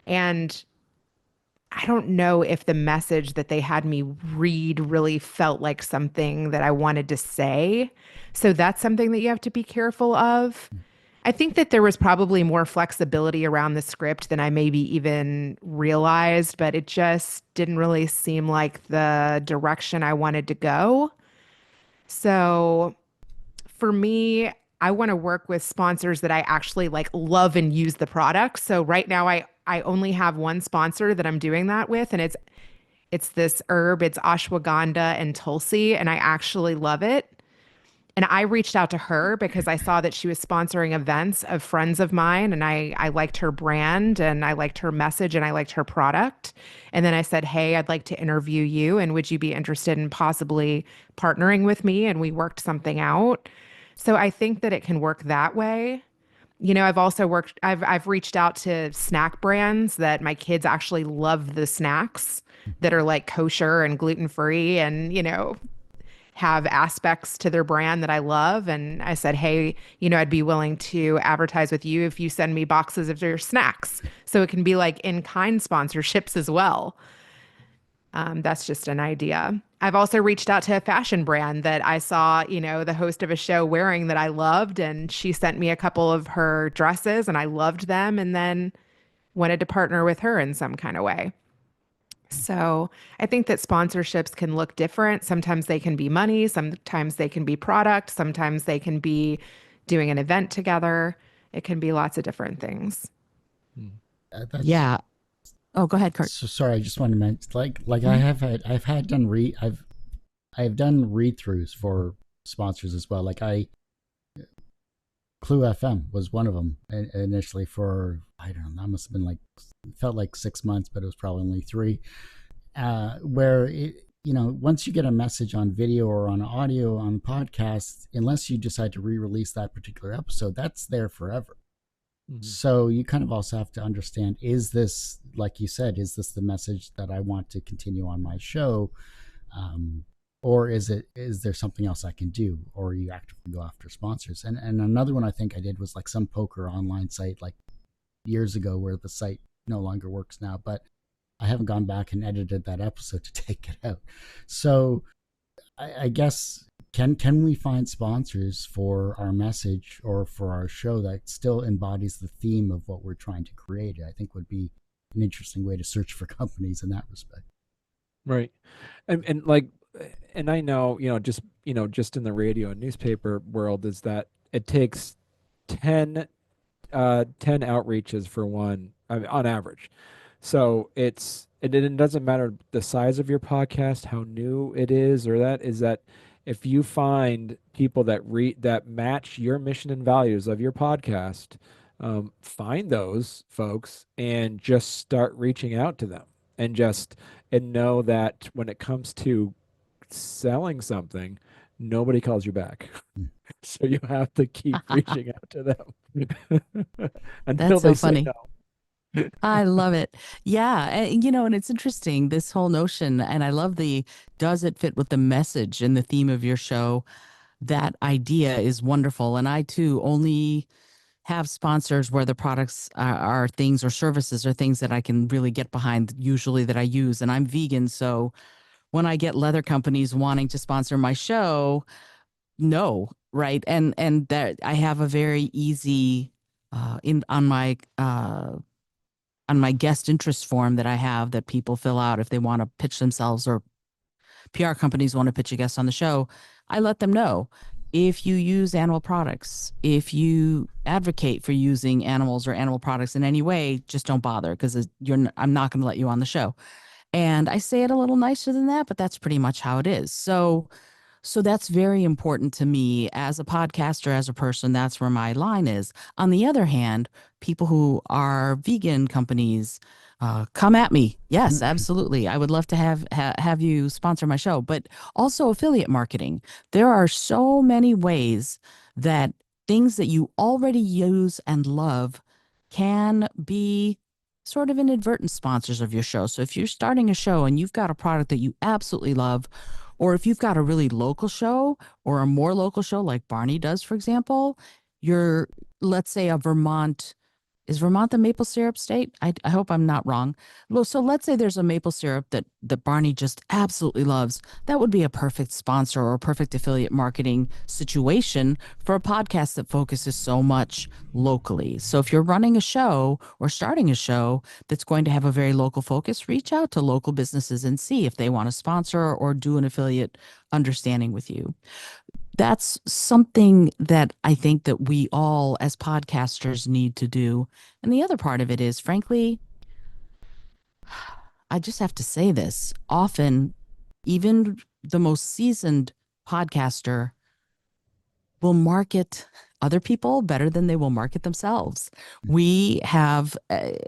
And I don't know if the message that they had me read really felt like something that I wanted to say. So that's something that you have to be careful of. I think that there was probably more flexibility around the script than I maybe even realized, but it just didn't really seem like the direction I wanted to go. So for me, I want to work with sponsors that I actually like love and use the product. So right now I only have one sponsor that I'm doing that with, and it's this herb. It's ashwagandha and tulsi, and I actually love it. And I reached out to her because I saw that she was sponsoring events of friends of mine, and I liked her brand and I liked her message and I liked her product. And then I said, "Hey, I'd like to interview you, and would you be interested in possibly partnering with me?" And we worked something out. So I think that it can work that way. I've also I've reached out to snack brands that my kids actually love the snacks that are like kosher and gluten-free and, have aspects to their brand that I love. And I said, "Hey, I'd be willing to advertise with you if you send me boxes of your snacks." So it can be like in-kind sponsorships as well. That's just an idea. I've also reached out to a fashion brand that I saw, the host of a show wearing that I loved, and she sent me a couple of her dresses and I loved them and then wanted to partner with her in some kind of way. So I think that sponsorships can look different. Sometimes they can be money, sometimes they can be product, sometimes they can be doing an event together. It can be lots of different things. Yeah. Oh, go ahead, Kurt. So sorry, I just wanted to mention, like I have had, I've done read-throughs for sponsors as well. Clue FM was one of them initially for, I don't know, that must have been it felt like 6 months, but it was probably only 3. Where once you get a message on video or on audio on podcast, unless you decide to re-release that particular episode, that's there forever. Mm-hmm. So you kind of also have to understand, is this, like you said, is this the message that I want to continue on my show? Or is there something else I can do? Or you actively go after sponsors? And another one I think I did was like some poker online site like years ago, where the site no longer works now, but I haven't gone back and edited that episode to take it out. So I guess, can we find sponsors for our message or for our show that still embodies the theme of what we're trying to create? I think would be an interesting way to search for companies in that respect. Right. And I know, just in the radio and newspaper world, is that it takes 10 outreaches for one, on average. So it doesn't matter the size of your podcast, how new it is, or that if you find people that match your mission and values of your podcast, find those folks and just start reaching out to them, and know that when it comes to selling something, nobody calls you back. So you have to keep reaching out to them until That's so they say funny. no. I love it. Yeah. And it's interesting, this whole notion, and I love does it fit with the message and the theme of your show? That idea is wonderful. And I too only have sponsors where the products are things or services or things that I can really get behind, usually that I use. And I'm vegan. So when I get leather companies wanting to sponsor my show, no, right? And that I have a very easy on my guest interest form that I have that people fill out if they want to pitch themselves, or PR companies want to pitch a guest on the show. I let them know, if you use animal products, if you advocate for using animals or animal products in any way, just don't bother, because I'm not going to let you on the show. And I say it a little nicer than that, but that's pretty much how it is. So that's very important to me as a podcaster, as a person. That's where my line is. On the other hand, people who are vegan companies, come at me. Yes, absolutely. I would love to have you sponsor my show, but also affiliate marketing. There are so many ways that things that you already use and love can be sort of inadvertent sponsors of your show. So if you're starting a show and you've got a product that you absolutely love, or if you've got a really local show or a more local show like Barney does, for example, let's say is Vermont the maple syrup state? I hope I'm not wrong. Well, so let's say there's a maple syrup that Barney just absolutely loves. That would be a perfect sponsor or a perfect affiliate marketing situation for a podcast that focuses so much locally. So if you're running a show or starting a show that's going to have a very local focus, reach out to local businesses and see if they want to sponsor or do an affiliate understanding with you. that's something that I think that we all as podcasters need to do. And the other part of it is, frankly, I just have to say this. Often, even the most seasoned podcaster will market other people better than they will market themselves. We have,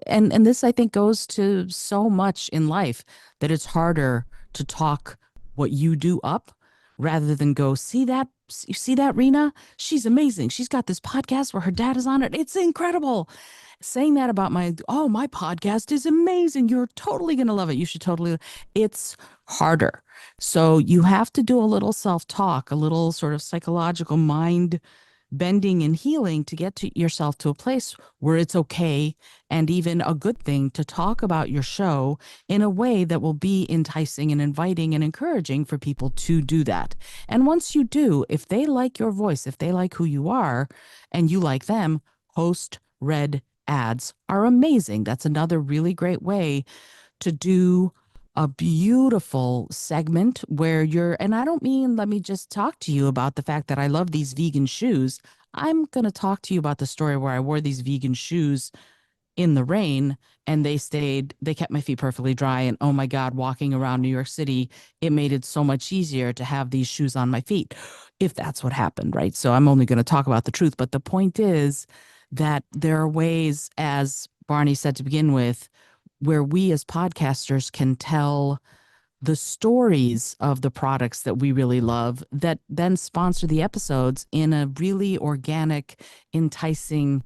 and this I think goes to so much in life, that it's harder to talk what you do up rather than go, see that, you see that, Reena? She's amazing. She's got this podcast where her dad is on it. It's incredible. Saying that about my podcast is amazing. You're totally going to love it. You should totally, it's harder. So you have to do a little self-talk, a little sort of psychological mind bending and healing to get to yourself to a place where it's okay and even a good thing to talk about your show in a way that will be enticing and inviting and encouraging for people to do that. And once you do, if they like your voice, if they like who you are and you like them, host read ads are amazing. That's another really great way to do a beautiful segment where you're, and I don't mean let me just talk to you about the fact that I love these vegan shoes. I'm going to talk to you about the story where I wore these vegan shoes in the rain and they kept my feet perfectly dry. And oh my God, walking around New York City, it made it so much easier to have these shoes on my feet, if that's what happened, right? So I'm only going to talk about the truth. But the point is that there are ways, as Barney said to begin with, where we as podcasters can tell the stories of the products that we really love that then sponsor the episodes in a really organic, enticing,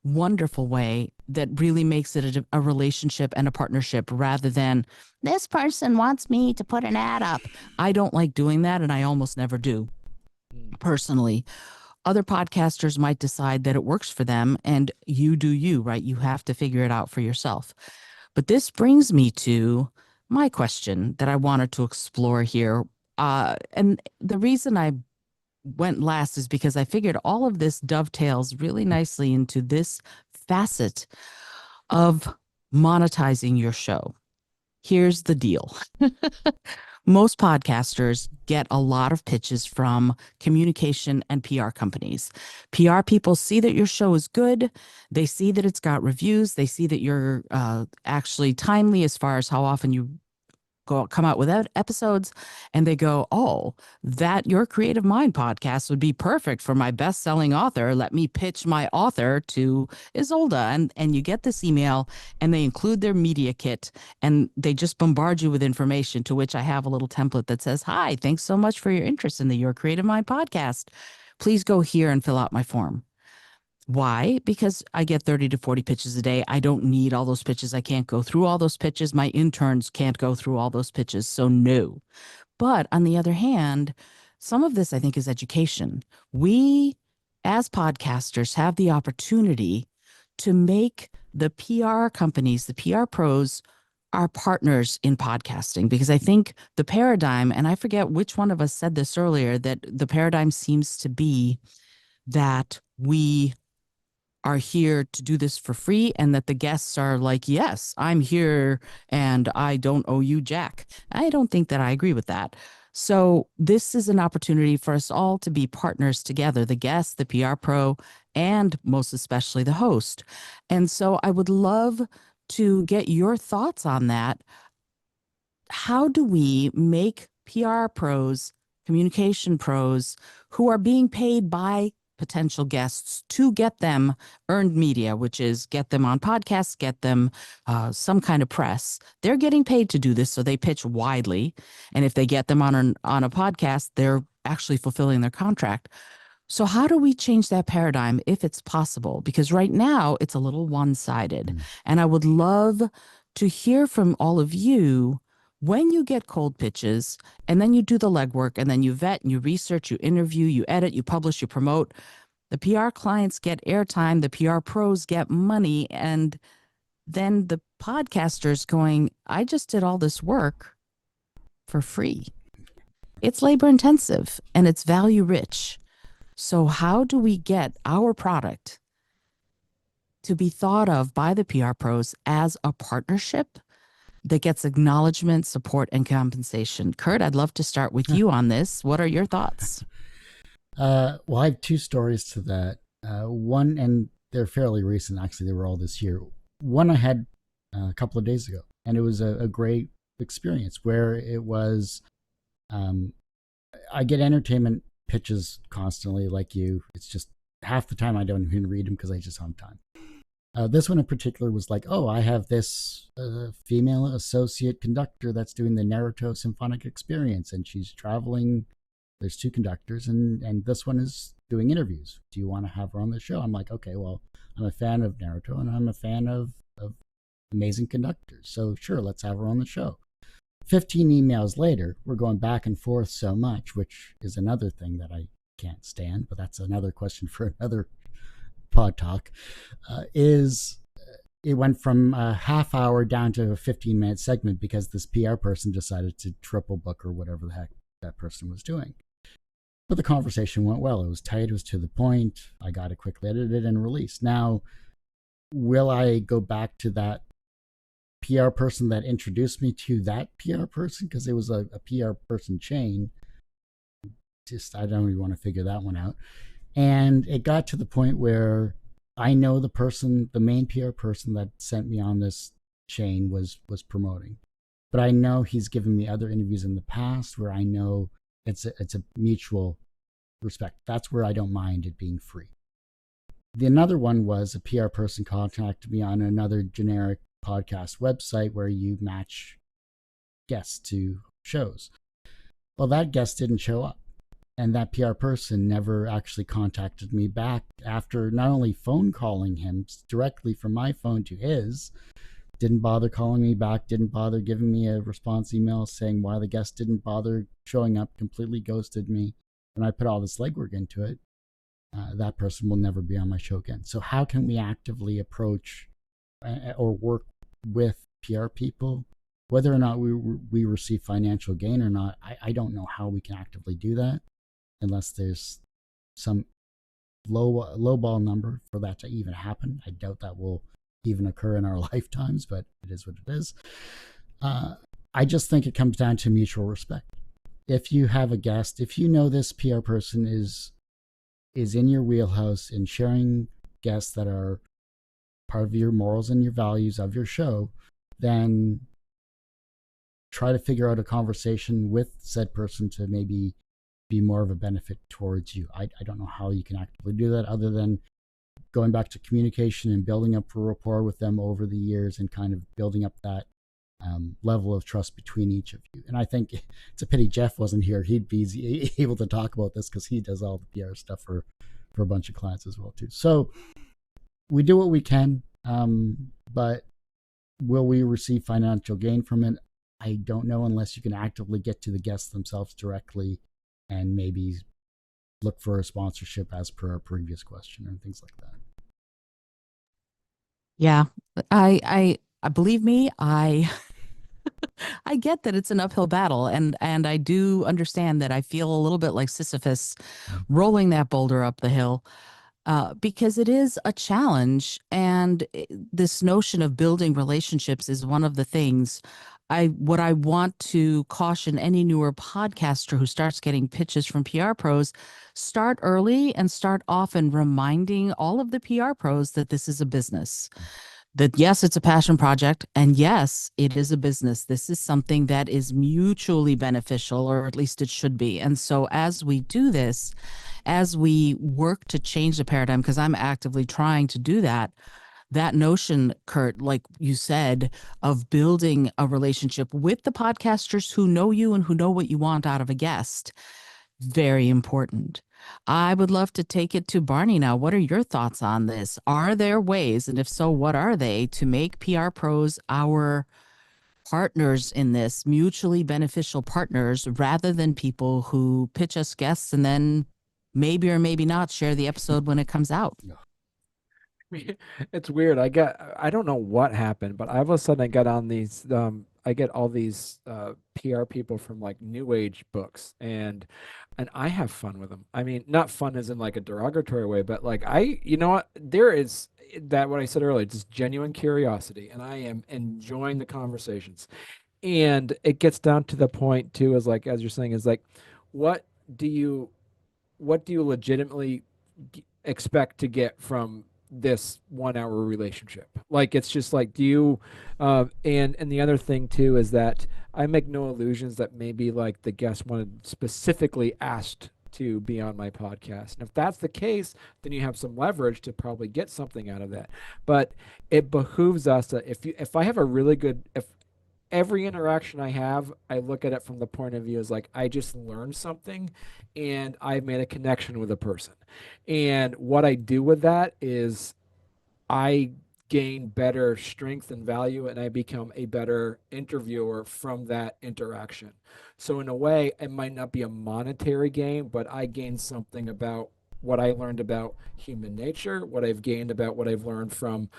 wonderful way that really makes it a relationship and a partnership rather than this person wants me to put an ad up. I don't like doing that, and I almost never do personally. Other podcasters might decide that it works for them, and you do you, right? You have to figure it out for yourself. But this brings me to my question that I wanted to explore here. And the reason I went last is because I figured all of this dovetails really nicely into this facet of monetizing your show. Here's the deal. Most podcasters get a lot of pitches from communication and PR companies. PR people see that your show is good. They see that it's got reviews. They see that you're actually timely as far as how often you come out with episodes, and they go, oh, that Your Creative Mind podcast would be perfect for my best-selling author. Let me pitch my author to Izolda. And you get this email, and they include their media kit, and they just bombard you with information, to which I have a little template that says, hi, thanks so much for your interest in the Your Creative Mind podcast. Please go here and fill out my form. Why? Because I get 30 to 40 pitches a day. I don't need all those pitches. I can't go through all those pitches. My interns can't go through all those pitches. So no. But on the other hand, some of this I think is education. We, as podcasters, have the opportunity to make the PR companies, the PR pros, our partners in podcasting, because I think the paradigm, and I forget which one of us said this earlier, that the paradigm seems to be that we are here to do this for free, and that the guests are like, yes, I'm here and I don't owe you jack. I don't think that I agree with that. So this is an opportunity for us all to be partners together, the guest, the PR pro, and most especially the host. And so I would love to get your thoughts on that. How do we make PR pros, communication pros who are being paid by potential guests to get them earned media, which is get them on podcasts, get them some kind of press. They're getting paid to do this, so they pitch widely. And if they get them on a podcast, they're actually fulfilling their contract. So how do we change that paradigm if it's possible? Because right now it's a little one-sided. And I would love to hear from all of you when you get cold pitches, and then you do the legwork, and then you vet and you research, you interview, you edit, you publish, you promote. The PR clients get airtime, the PR pros get money, and then the podcasters going, I just did all this work for free. It's labor intensive and it's value rich. So how do we get our product to be thought of by the PR pros as a partnership that gets acknowledgement, support, and compensation? Kurt, I'd love to start with you on this. What are your thoughts? Well, I have two stories to that. One, and they're fairly recent. Actually, they were all this year. One I had a couple of days ago, and it was a great experience where it was. Um, I get entertainment pitches constantly, like you. It's just half the time I don't even read them because I just don't have time. This one in particular was like, oh, I have this female associate conductor that's doing the Naruto Symphonic Experience, and she's traveling. There's two conductors, and this one is doing interviews. Do you want to have her on the show? I'm like, okay, well, I'm a fan of Naruto, and I'm a fan of amazing conductors. So sure, let's have her on the show. 15 emails later, we're going back and forth so much, which is another thing that I can't stand, but that's another question for another pod talk, is it went from a half hour down to a 15-minute segment because this PR person decided to triple book or whatever the heck that person was doing. But the conversation went well. It was tight. It was to the point. I got it quickly edited and released. Now, will I go back to that PR person that introduced me to that PR person? Because it was a PR person chain. Just, I don't even want to figure that one out. And it got to the point where I know the person, the main PR person that sent me on this chain was promoting. But I know he's given me other interviews in the past where I know it's a mutual respect. That's where I don't mind it being free. The another one was a PR person contacted me on another generic podcast website where you match guests to shows. Well, that guest didn't show up. And that PR person never actually contacted me back after not only phone calling him directly from my phone to his, didn't bother calling me back, didn't bother giving me a response email saying why the guest didn't bother showing up, completely ghosted me. And I put all this legwork into it. That person will never be on my show again. So how can we actively approach or work with PR people? Whether or not we receive financial gain or not, I don't know how we can actively do that unless there's some low ball number for that to even happen. I doubt that will even occur in our lifetimes, but it is what it is. I just think it comes down to mutual respect. If you have a guest, if you know this PR person is in your wheelhouse in sharing guests that are part of your morals and your values of your show, then try to figure out a conversation with said person to maybe be more of a benefit towards you. I don't know how you can actively do that other than going back to communication and building up a rapport with them over the years and kind of building up that level of trust between each of you. And I think it's a pity Jeff wasn't here. He'd be able to talk about this because he does all the PR stuff for a bunch of clients as well too. So we do what we can, but will we receive financial gain from it? I don't know unless you can actively get to the guests themselves directly and maybe look for a sponsorship as per our previous question and things like that. Yeah, I believe me, I I get that it's an uphill battle, and I do understand that I feel a little bit like Sisyphus rolling that boulder up the hill, because it is a challenge, and this notion of building relationships is one of the things. What I want to caution any newer podcaster who starts getting pitches from PR pros, start early and start often reminding all of the PR pros that this is a business. That yes, it's a passion project, and yes, it is a business. This is something that is mutually beneficial, or at least it should be. And so as we do this, as we work to change the paradigm, because I'm actively trying to do that, that notion, Kurt, like you said, of building a relationship with the podcasters who know you and who know what you want out of a guest, very important. I would love to take it to Barney now. What are your thoughts on this? Are there ways, and if so, what are they, to make PR pros our partners in this, mutually beneficial partners, rather than people who pitch us guests and then maybe or maybe not share the episode when it comes out? It's weird. I don't know what happened, but all of a sudden I got on these I get all these PR people from like new age books, and I have fun with them. I mean, not fun as in like a derogatory way, but like you know what, there is that what I said earlier, just genuine curiosity, and I am enjoying the conversations. And it gets down to the point too, is like, as you're saying, is like, what do you what do you legitimately expect to get from this 1 hour relationship? Like, it's just like, do you, and the other thing too is that I make no illusions that maybe like the guest wanted specifically asked to be on my podcast. And if that's the case, then you have some leverage to probably get something out of that. But it behooves us that if I have a really good, if every interaction I have, I look at it from the point of view as like I just learned something and I've made a connection with a person. And what I do with that is I gain better strength and value and I become a better interviewer from that interaction. So in a way, it might not be a monetary gain, but I gain something about what I learned about human nature, what I've gained about what I've learned from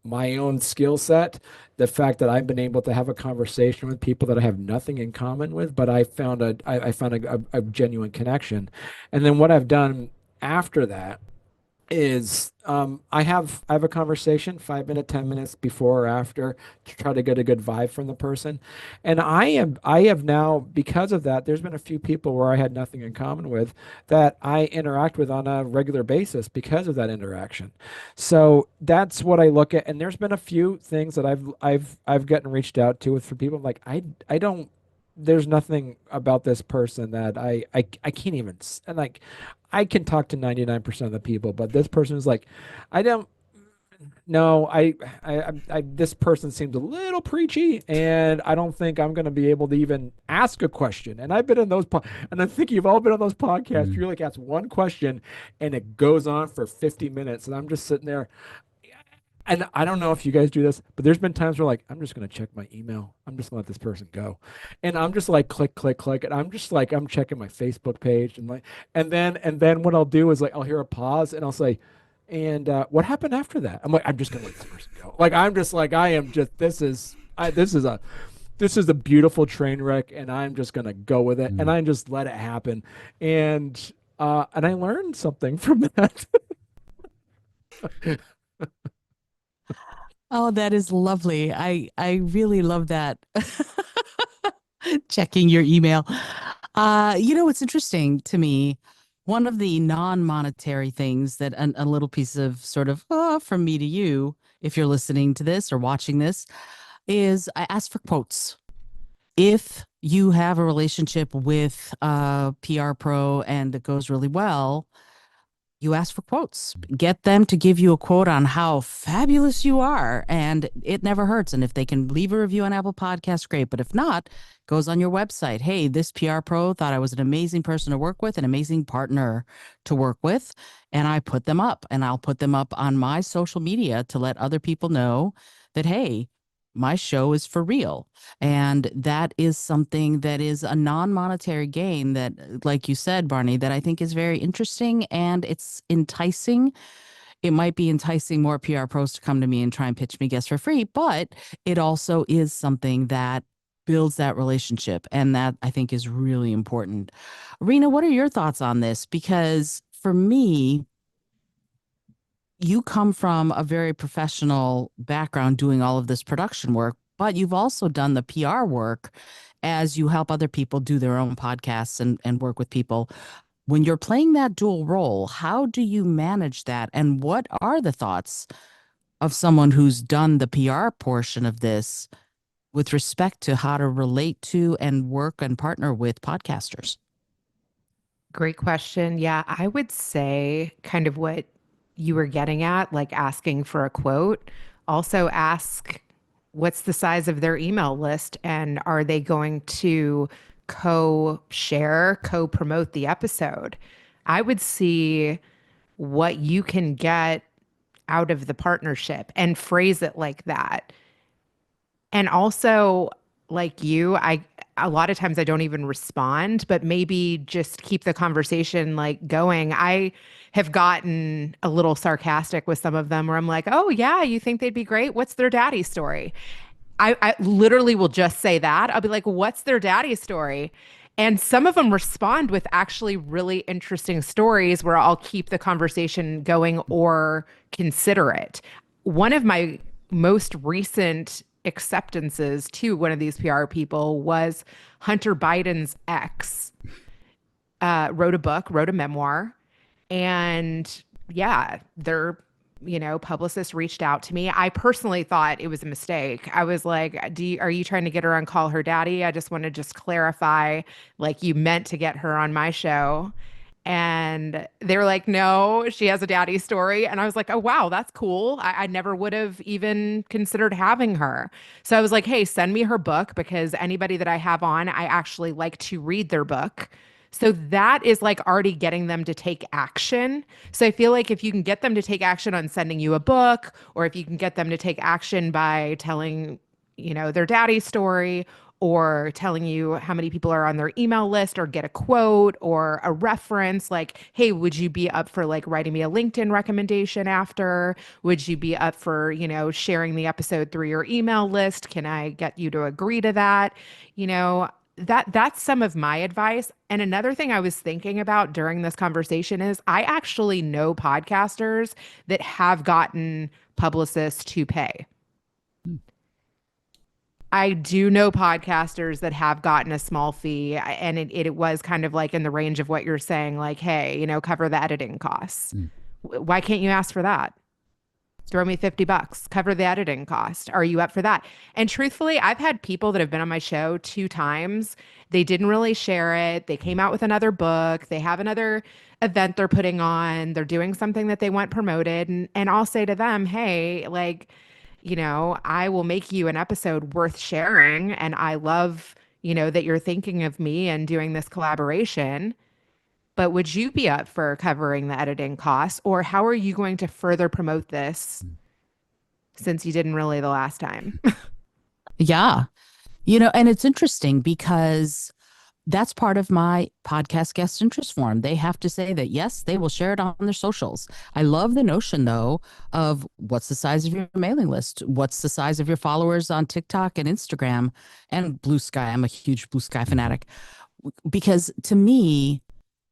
my own skill set, the fact that I've been able to have a conversation with people that I have nothing in common with, but I found a genuine connection. And then what I've done after that is I have a conversation 5 minutes, 10 minutes before or after to try to get a good vibe from the person. And I have now, because of that, there's been a few people where I had nothing in common with that I interact with on a regular basis because of that interaction. So that's what I look at. And there's been a few things that I've gotten reached out to with for people like I don't, there's nothing about this person that I can't even and like I can talk to 99% of the people, but this person is like, I don't know. This person seems a little preachy, and I don't think I'm going to be able to even ask a question. And I've been in those, and I think you've all been on those podcasts. You like ask one question, and it goes on for 50 minutes, and I'm just sitting there. And I don't know if you guys do this, but there's been times where like I'm just gonna check my email. I'm just gonna let this person go, and I'm just like click, click, click, and I'm just like I'm checking my Facebook page and like, and then what I'll do is like I'll hear a pause and I'll say, and what happened after that? I'm like I'm just gonna let this person go. Like I'm just like I am just this is a beautiful train wreck, and I'm just gonna go with it, and I just let it happen, and I learned something from that. Oh, that is lovely. I really love that. Checking your email. It's interesting to me. One of the non-monetary things that a little piece of sort of from me to you, if you're listening to this or watching this, is I ask for quotes. If you have a relationship with a PR pro and it goes really well, you ask for quotes. Get them to give you a quote on how fabulous you are, and it never hurts. And if they can leave a review on Apple Podcasts, great. But if not, goes on your website. Hey, this PR pro thought I was an amazing person to work with, an amazing partner to work with, and I put them up, and I'll put them up on my social media to let other people know that, hey, my show is for real. And that is something that is a non-monetary gain that, like you said, Barney, that I think is very interesting and it's enticing. It might be enticing more PR pros to come to me and try and pitch me guests for free, but it also is something that builds that relationship. And that I think is really important. Reena, what are your thoughts on this? Because for me, you come from a very professional background doing all of this production work, but you've also done the PR work as you help other people do their own podcasts and work with people. When you're playing that dual role, how do you manage that? And what are the thoughts of someone who's done the PR portion of this with respect to how to relate to and work and partner with podcasters? Great question. Yeah, I would say kind of what you were getting at, like asking for a quote. Also ask what's the size of their email list and are they going to co-share, co-promote the episode? I would see what you can get out of the partnership and phrase it like that. And also, like you, I a lot of times I don't even respond, but maybe just keep the conversation like going. I have gotten a little sarcastic with some of them where I'm like, "Oh yeah, you think they'd be great? What's their daddy story?" I literally will just say that. I'll be like, "What's their daddy story?" And some of them respond with actually really interesting stories where I'll keep the conversation going or consider it. One of my most recent acceptances to one of these PR people was Hunter Biden's ex. wrote a book, wrote a memoir, and yeah, their publicist reached out to me. I personally thought it was a mistake. I was like, are you trying to get her on Call Her Daddy? I just want to just clarify, like, you meant to get her on my show. And they were like, no, she has a daddy story. And I was like, oh, wow, that's cool. I never would have even considered having her. So I was like, hey, send me her book, because anybody that I have on, I actually like to read their book. So that is like already getting them to take action. So I feel like if you can get them to take action on sending you a book, or if you can get them to take action by telling, their daddy story, or telling you how many people are on their email list, or get a quote or a reference, like, hey, would you be up for like writing me a LinkedIn recommendation after? Would you be up for, sharing the episode through your email list? Can I get you to agree to that? That's some of my advice. And another thing I was thinking about during this conversation is I actually know podcasters that have gotten publicists to pay. I do know podcasters that have gotten a small fee, and it was kind of like in the range of what you're saying, like, hey, cover the editing costs. Why can't you ask for that? Throw me $50, cover the editing cost. Are you up for that? And truthfully, I've had people that have been on my show 2 times. They didn't really share it. They came out with another book. They have another event they're putting on. They're doing something that they want promoted. And I'll say to them, hey, like, I will make you an episode worth sharing. And I love, that you're thinking of me and doing this collaboration. But would you be up for covering the editing costs? Or how are you going to further promote this, since you didn't really the last time? Yeah. And it's interesting because that's part of my podcast guest interest form. They have to say that, yes, they will share it on their socials. I love the notion, though, of what's the size of your mailing list? What's the size of your followers on TikTok and Instagram and Blue Sky? I'm a huge Blue Sky fanatic, because to me,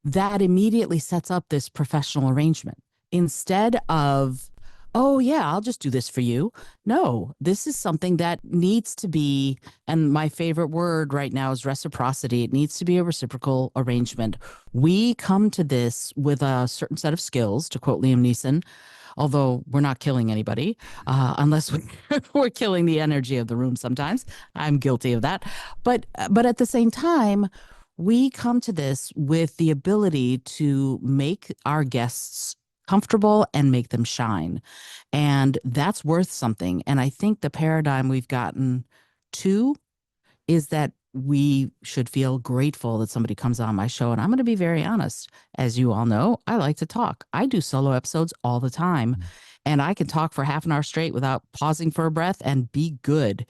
that immediately sets up this professional arrangement instead of, oh, yeah, I'll just do this for you. No, this is something that needs to be, and my favorite word right now is reciprocity. It needs to be a reciprocal arrangement. We come to this with a certain set of skills, to quote Liam Neeson, although we're not killing anybody, unless we're killing the energy of the room sometimes. I'm guilty of that. But at the same time, we come to this with the ability to make our guests comfortable and make them shine. And that's worth something. And I think the paradigm we've gotten to is that we should feel grateful that somebody comes on my show. And I'm going to be very honest. As you all know, I like to talk. I do solo episodes all the time. And I can talk for half an hour straight without pausing for a breath and be good.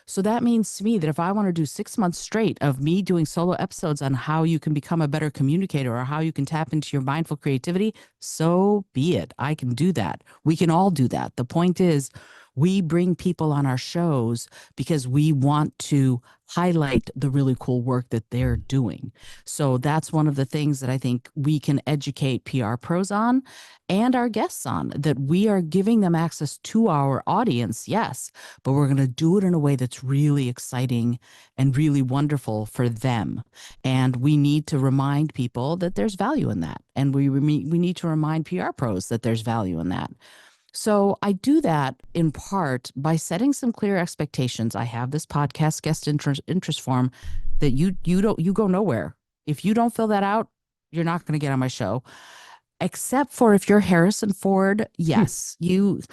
So that means to me that if I want to do 6 months straight of me doing solo episodes on how you can become a better communicator or how you can tap into your mindful creativity, so be it. I can do that. We can all do that. The point is, we bring people on our shows because we want to highlight the really cool work that they're doing. So that's one of the things that I think we can educate PR pros on and our guests on, that we are giving them access to our audience, yes, but we're going to do it in a way that's really exciting and really wonderful for them. And we need to remind people that there's value in that. And we need to remind PR pros that there's value in that. So I do that in part by setting some clear expectations. I have this podcast guest interest form that you go nowhere. If you don't fill that out, you're not going to get on my show. Except for if you're Harrison Ford, yes, you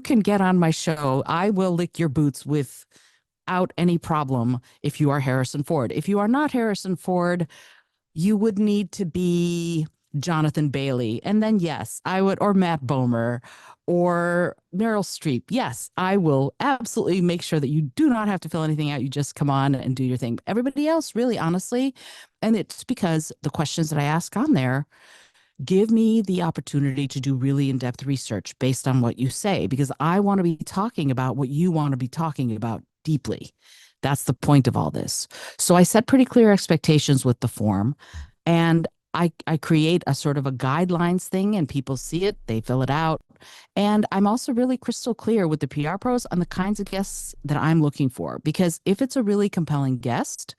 can get on my show. I will lick your boots without any problem if you are Harrison Ford. If you are not Harrison Ford, you would need to be Jonathan Bailey. And then, yes, I would, or Matt Bomer or Meryl Streep. Yes, I will absolutely make sure that you do not have to fill anything out. You just come on and do your thing. Everybody else, really, honestly, and it's because the questions that I ask on there give me the opportunity to do really in-depth research based on what you say, because I want to be talking about what you want to be talking about deeply. That's the point of all this. So I set pretty clear expectations with the form, and I create a sort of a guidelines thing, and people see it, they fill it out. And I'm also really crystal clear with the PR pros on the kinds of guests that I'm looking for, because if it's a really compelling guest,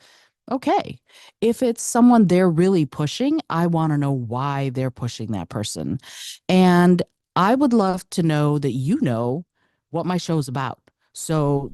okay. If it's someone they're really pushing, I want to know why they're pushing that person. And I would love to know that you know what my show's about. So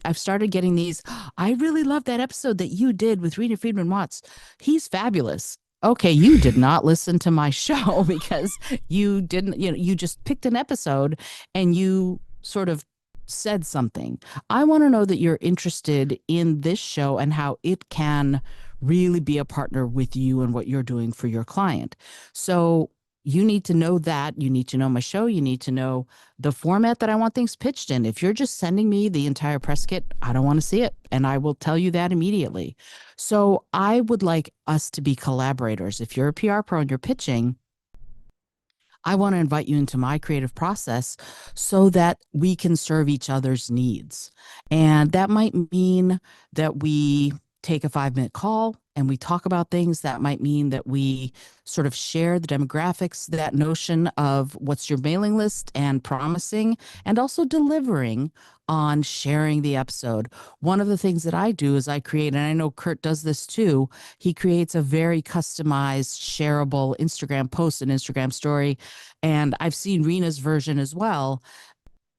I've started getting these. I really love that episode that you did with Reena Friedman Watts. He's fabulous. Okay, you did not listen to my show because you didn't, you just picked an episode and you sort of said something. I want to know that you're interested in this show and how it can really be a partner with you and what you're doing for your client. So you need to know that. You need to know my show. You need to know the format that I want things pitched in. If you're just sending me the entire press kit, I don't want to see it. And I will tell you that immediately. So I would like us to be collaborators. If you're a PR pro and you're pitching, I want to invite you into my creative process so that we can serve each other's needs. And that might mean that we take a 5-minute call and we talk about things. That might mean that we sort of share the demographics, that notion of what's your mailing list and promising, and also delivering on sharing the episode. One of the things that I do is I create, and I know Kurt does this too, he creates a very customized, shareable Instagram post and Instagram story. And I've seen Reena's version as well.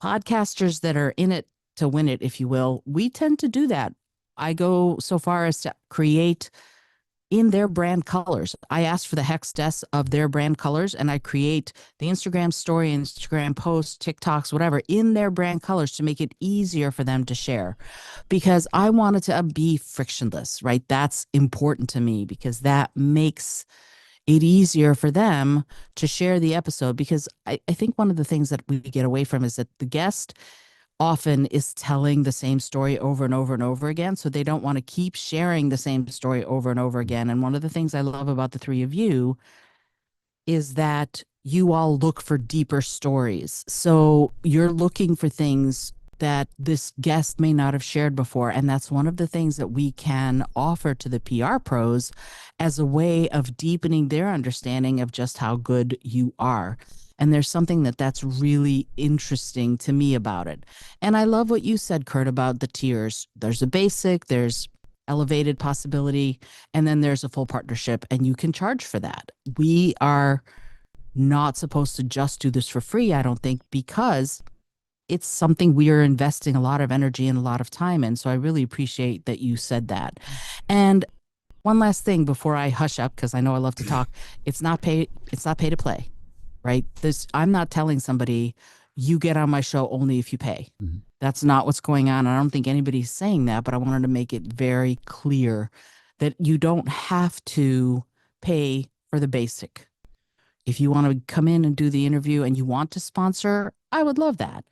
Podcasters that are in it to win it, if you will, we tend to do that. I go so far as to create in their brand colors. I ask for the hex desk of their brand colors and I create the Instagram story, Instagram post, TikToks, whatever in their brand colors to make it easier for them to share because I want it to be frictionless, right? That's important to me because that makes it easier for them to share the episode because I think one of the things that we get away from is that the guest often is telling the same story over and over and over again. So they don't want to keep sharing the same story over and over again. And one of the things I love about the three of you is that you all look for deeper stories. So you're looking for things that this guest may not have shared before. And that's one of the things that we can offer to the PR pros as a way of deepening their understanding of just how good you are. And there's something that's really interesting to me about it. And I love what you said, Kurt, about the tiers. There's a basic, there's elevated possibility, and then there's a full partnership, and you can charge for that. We are not supposed to just do this for free, I don't think, because it's something we are investing a lot of energy and a lot of time in. So I really appreciate that you said that. And one last thing before I hush up, because I know I love to talk, it's not pay to play, right? I'm not telling somebody you get on my show only if you pay. Mm-hmm. That's not what's going on. I don't think anybody's saying that, but I wanted to make it very clear that you don't have to pay for the basic. If you want to come in and do the interview and you want to sponsor, I would love that.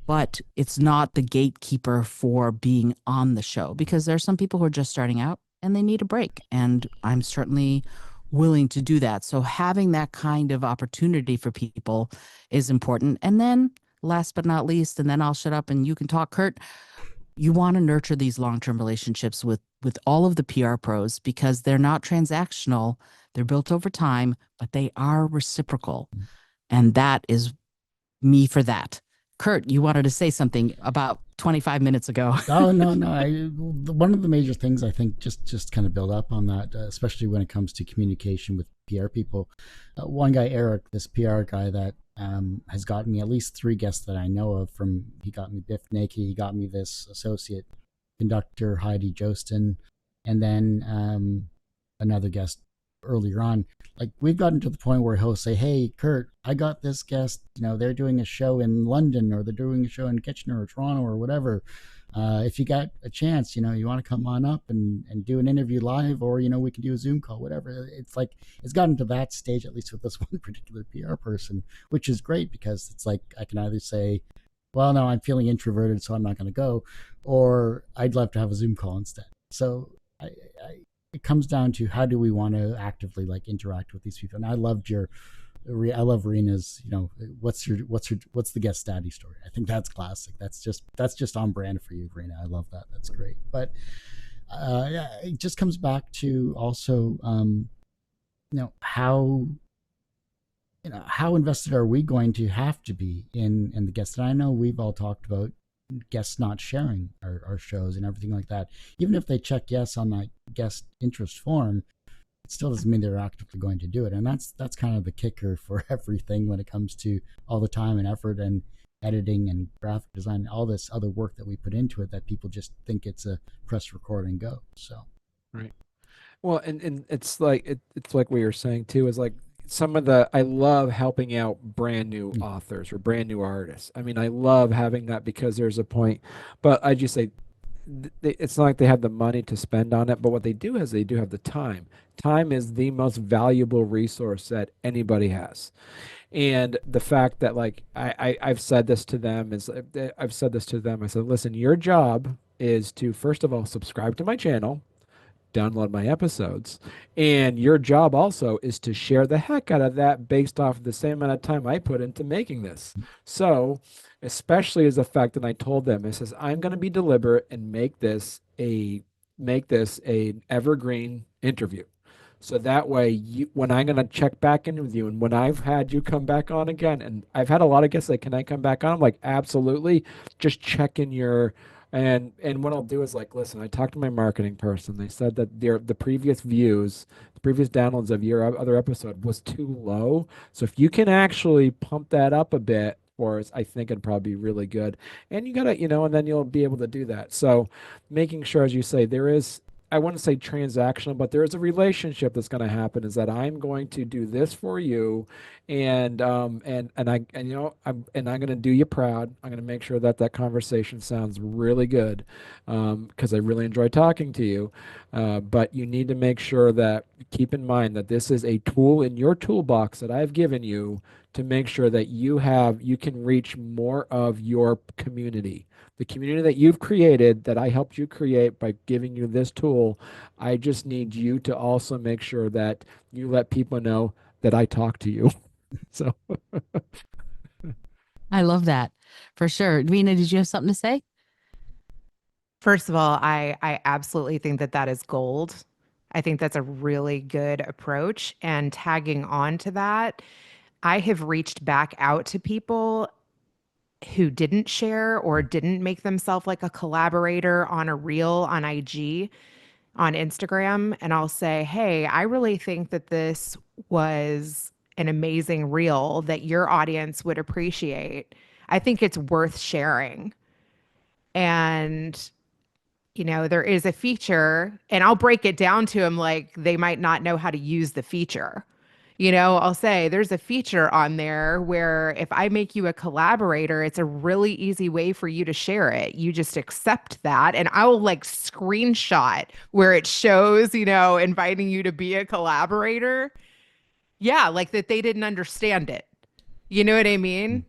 But it's not the gatekeeper for being on the show because there are some people who are just starting out and they need a break. And I'm certainly willing to do that. So having that kind of opportunity for people is important. And then last but not least, and then I'll shut up and you can talk, Kurt, you want to nurture these long-term relationships with all of the PR pros because they're not transactional. They're built over time, but they are reciprocal. And that is me for that. Kurt, you wanted to say something about 25 minutes ago. Oh, no. One of the major things I think just kind of build up on that, especially when it comes to communication with PR people. One guy, Eric, this PR guy that has gotten me at least 3 guests that I know of. He got me Biff Naked, he got me this associate conductor, Heidi Jostin, and then another guest earlier on. Like we've gotten to the point where he'll say, "Hey, Kurt, I got this guest. They're doing a show in London, or they're doing a show in Kitchener or Toronto or whatever. If you got a chance, you want to come on up and do an interview live, or we can do a Zoom call, whatever." It's like it's gotten to that stage, at least with this one particular PR person, which is great because it's like I can either say, "Well, no, I'm feeling introverted, so I'm not going to go," or "I'd love to have a Zoom call instead." So it comes down to how do we want to actively interact with these people. And I love Reena's, what's the guest daddy story. I think that's classic. That's just on brand for you, Reena. I love that. That's great. But it just comes back to also, how invested are we going to have to be in the guests? And I know we've all talked about, guests not sharing our shows and everything like that. Even if they check yes on that guest interest form, it still doesn't mean they're actively going to do it. And that's kind of the kicker for everything when it comes to all the time and effort and editing and graphic design, all this other work that we put into it, that people just think it's a press, record, and go. So Right. Well, and it's like it's like what you're saying too, is like I love helping out brand new authors or brand new artists. I mean, I love having that because there's a point, but I just say it's not like they have the money to spend on it, but what they do is they do have the time. Time is the most valuable resource that anybody has. And the fact that like I've said this to them is I've said this to them. I said, listen, your job is to first of all subscribe to my channel, download my episodes, and your job also is to share the heck out of that based off the same amount of time I put into making this. So especially as the fact that I told them, it says I'm going to be deliberate and make this a evergreen interview. So that way, when I'm going to check back in with you, and when I've had you come back on again, and I've had a lot of guests like, can I come back on? I'm like, absolutely. Just check in your, and what I'll do is like, listen, I talked to my marketing person. They said that the previous views, the previous downloads of your other episode was too low. So if you can actually pump that up a bit for us, I think it'd probably be really good. And you gotta, and then you'll be able to do that. So making sure, as you say, I wouldn't say transactional, but there is a relationship that's going to happen. Is that I'm going to do this for you, and I'm going to do you proud. I'm going to make sure that that conversation sounds really good, because I really enjoy talking to you. But you need to make sure that keep in mind that this is a tool in your toolbox that I've given you to make sure that you can reach more of your community. The community that you've created, that I helped you create by giving you this tool. I just need you to also make sure that you let people know that I talk to you. So I love that for sure. Reena, did you have something to say? First of all, I absolutely think that is gold. I think that's a really good approach. And tagging on to that, I have reached back out to people who didn't share or didn't make themselves like a collaborator on a reel on IG, on Instagram. And I'll say, hey, I really think that this was an amazing reel that your audience would appreciate. I think it's worth sharing. And there is a feature, and I'll break it down to them like they might not know how to use the feature. I'll say there's a feature on there where if I make you a collaborator, it's a really easy way for you to share it. You just accept that, and I will like screenshot where it shows, inviting you to be a collaborator. Yeah, like that they didn't understand it. You know what I mean?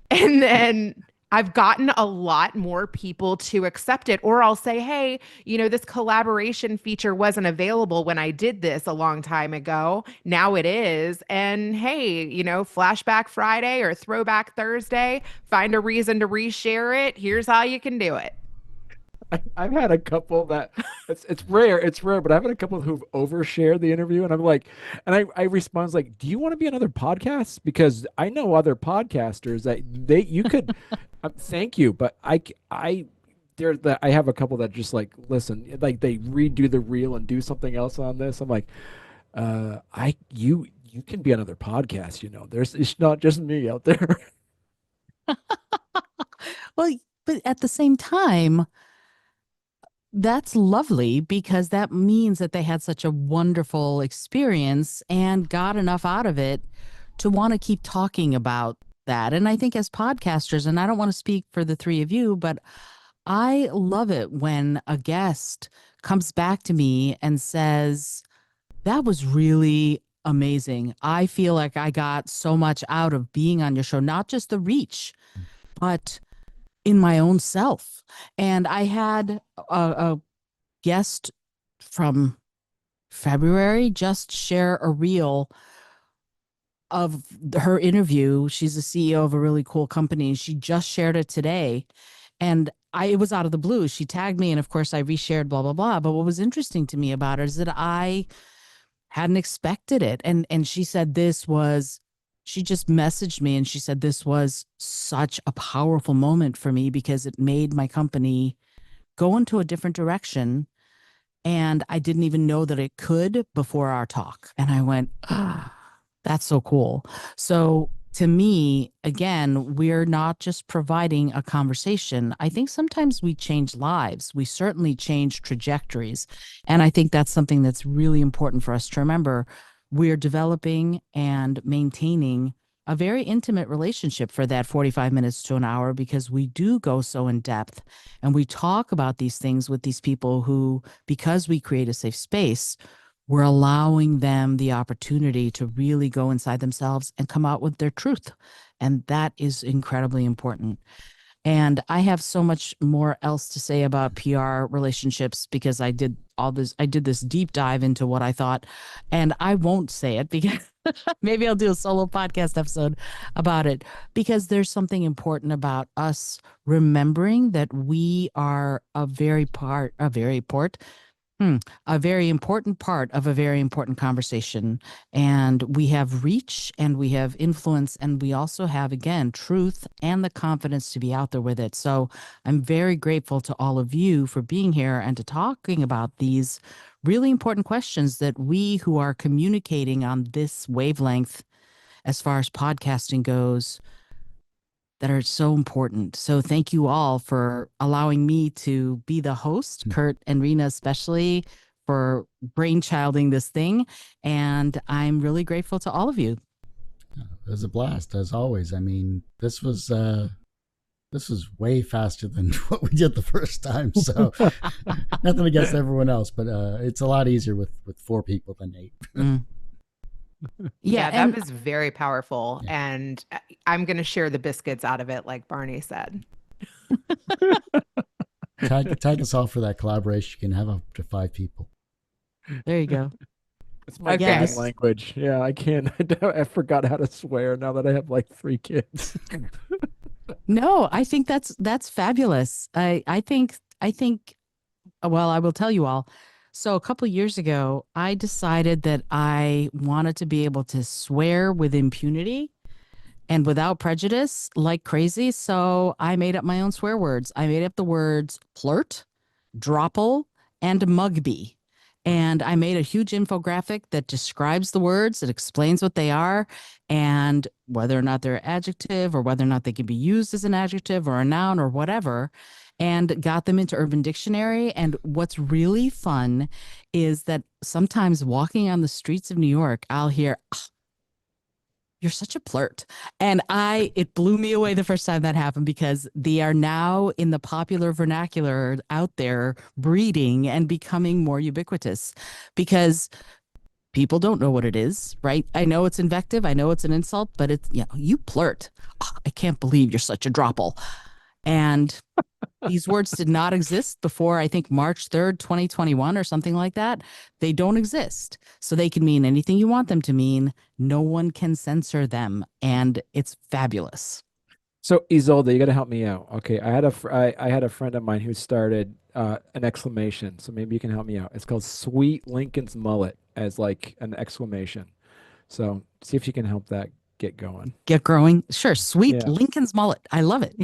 And then I've gotten a lot more people to accept it. Or I'll say, hey, this collaboration feature wasn't available when I did this a long time ago. Now it is. And hey, Flashback Friday or Throwback Thursday, find a reason to reshare it. Here's how you can do it. I've had a couple that it's rare, but I've had a couple who've overshared the interview, and I'm like, and I respond like, do you want to be on other podcasts? Because I know other podcasters that you could, thank you, but I have a couple that just like, listen, like they redo the reel and do something else on this. I'm like, you can be on other podcasts, it's not just me out there. Well, but at the same time, that's lovely because that means that they had such a wonderful experience and got enough out of it to want to keep talking about that. And I think as podcasters, and I don't want to speak for the three of you, but I love it when a guest comes back to me and says, that was really amazing. I feel like I got so much out of being on your show, not just the reach, but in my own self. And I had a guest from February just share a reel of her interview. She's the CEO of a really cool company. She just shared it today. And it was out of the blue. She tagged me, and of course I reshared, blah, blah, blah. But what was interesting to me about it is that I hadn't expected it. And she said this was she just messaged me and she said, this was such a powerful moment for me because it made my company go into a different direction. And I didn't even know that it could before our talk. And I went, ah, that's so cool. So to me, again, we're not just providing a conversation. I think sometimes we change lives. We certainly change trajectories. And I think that's something that's really important for us to remember. We're developing and maintaining a very intimate relationship for that 45 minutes to an hour because we do go so in depth and we talk about these things with these people who, because we create a safe space, we're allowing them the opportunity to really go inside themselves and come out with their truth. And that is incredibly important. And I have so much more else to say about PR relationships because I did this deep dive into what I thought, and I won't say it because maybe I'll do a solo podcast episode about it because there's something important about us remembering that we are a very important part of a very important conversation. And we have reach and we have influence and we also have, again, truth and the confidence to be out there with it. So I'm very grateful to all of you for being here and to talking about these really important questions that we who are communicating on this wavelength as far as podcasting goes that are so important. So thank you all for allowing me to be the host, Kurt and Reena especially, for brainchilding this thing. And I'm really grateful to all of you. It was a blast, as always. I mean, this was way faster than what we did the first time. So nothing against everyone else, but it's a lot easier with 4 people than 8. Mm. Yeah, that was very powerful. Yeah. And I'm going to share the biscuits out of it, like Barney said. Tag us all for that collaboration. You can have up to 5 people. There you go. It's my bad language. Yeah, I can't. I forgot how to swear now that I have like 3 kids. No, I think that's fabulous. I think, well, I will tell you all. So a couple of years ago, I decided that I wanted to be able to swear with impunity and without prejudice like crazy. So I made up my own swear words. I made up the words flirt, dropple, and mugby. And I made a huge infographic that describes the words, that explains what they are, and whether or not they're adjective or whether or not they can be used as an adjective or a noun or whatever, and got them into Urban Dictionary. And what's really fun is that sometimes walking on the streets of New York, I'll hear, oh, you're such a flirt. And it blew me away the first time that happened because they are now in the popular vernacular out there breeding and becoming more ubiquitous because people don't know what it is, right? I know it's invective. I know it's an insult, but it's, you flirt. Oh, I can't believe you're such a dropple. And these words did not exist before, I think, March 3rd, 2021 or something like that. They don't exist. So they can mean anything you want them to mean. No one can censor them. And it's fabulous. So Izolda, you got to help me out. Okay, I had a friend of mine who started an exclamation. So maybe you can help me out. It's called Sweet Lincoln's Mullet as like an exclamation. So see if you can help that get going. Get growing. Sure. Sweet Lincoln's Mullet. I love it.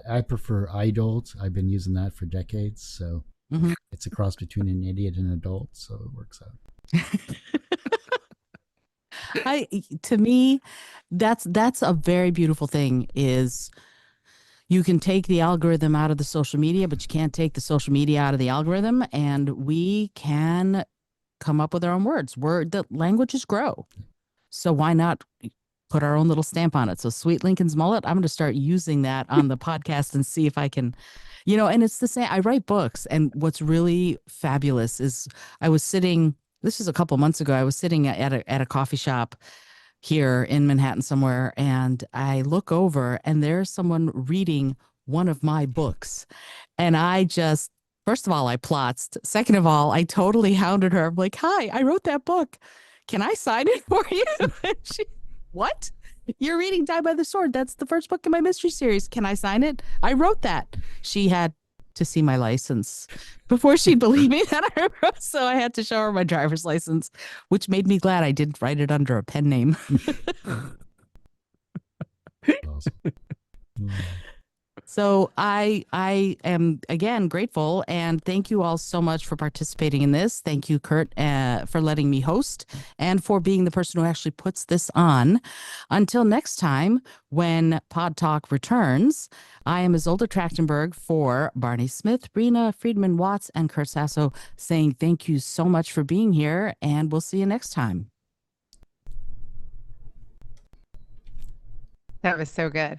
I prefer idols. I've been using that for decades. So it's a cross between an idiot and an adult. So it works out. To me, that's a very beautiful thing is you can take the algorithm out of the social media, but you can't take the social media out of the algorithm. And we can come up with our own words. The languages grow. So why not put our own little stamp on it? So Sweet Lincoln's Mullet, I'm going to start using that on the podcast and see if I can, and it's the same. I write books. And what's really fabulous is this was a couple months ago, I was sitting at a coffee shop here in Manhattan somewhere, and I look over and there's someone reading one of my books. And first of all, I plotzed. Second of all, I totally hounded her. I'm like, hi, I wrote that book. Can I sign it for you? And she, what? You're reading Die by the Sword. That's the first book in my mystery series. Can I sign it? I wrote that. She had to see my license before she'd believe me that I wrote. So I had to show her my driver's license, which made me glad I didn't write it under a pen name. So I am again grateful, and thank you all so much for participating in this. Thank you, Kurt, for letting me host and for being the person who actually puts this on. Until next time, when Pod Talk returns, I am Izolda Trakhtenberg for Barney Smith, Reena Friedman Watts, and Kurtis Sasso, saying thank you so much for being here, and we'll see you next time. That was so good.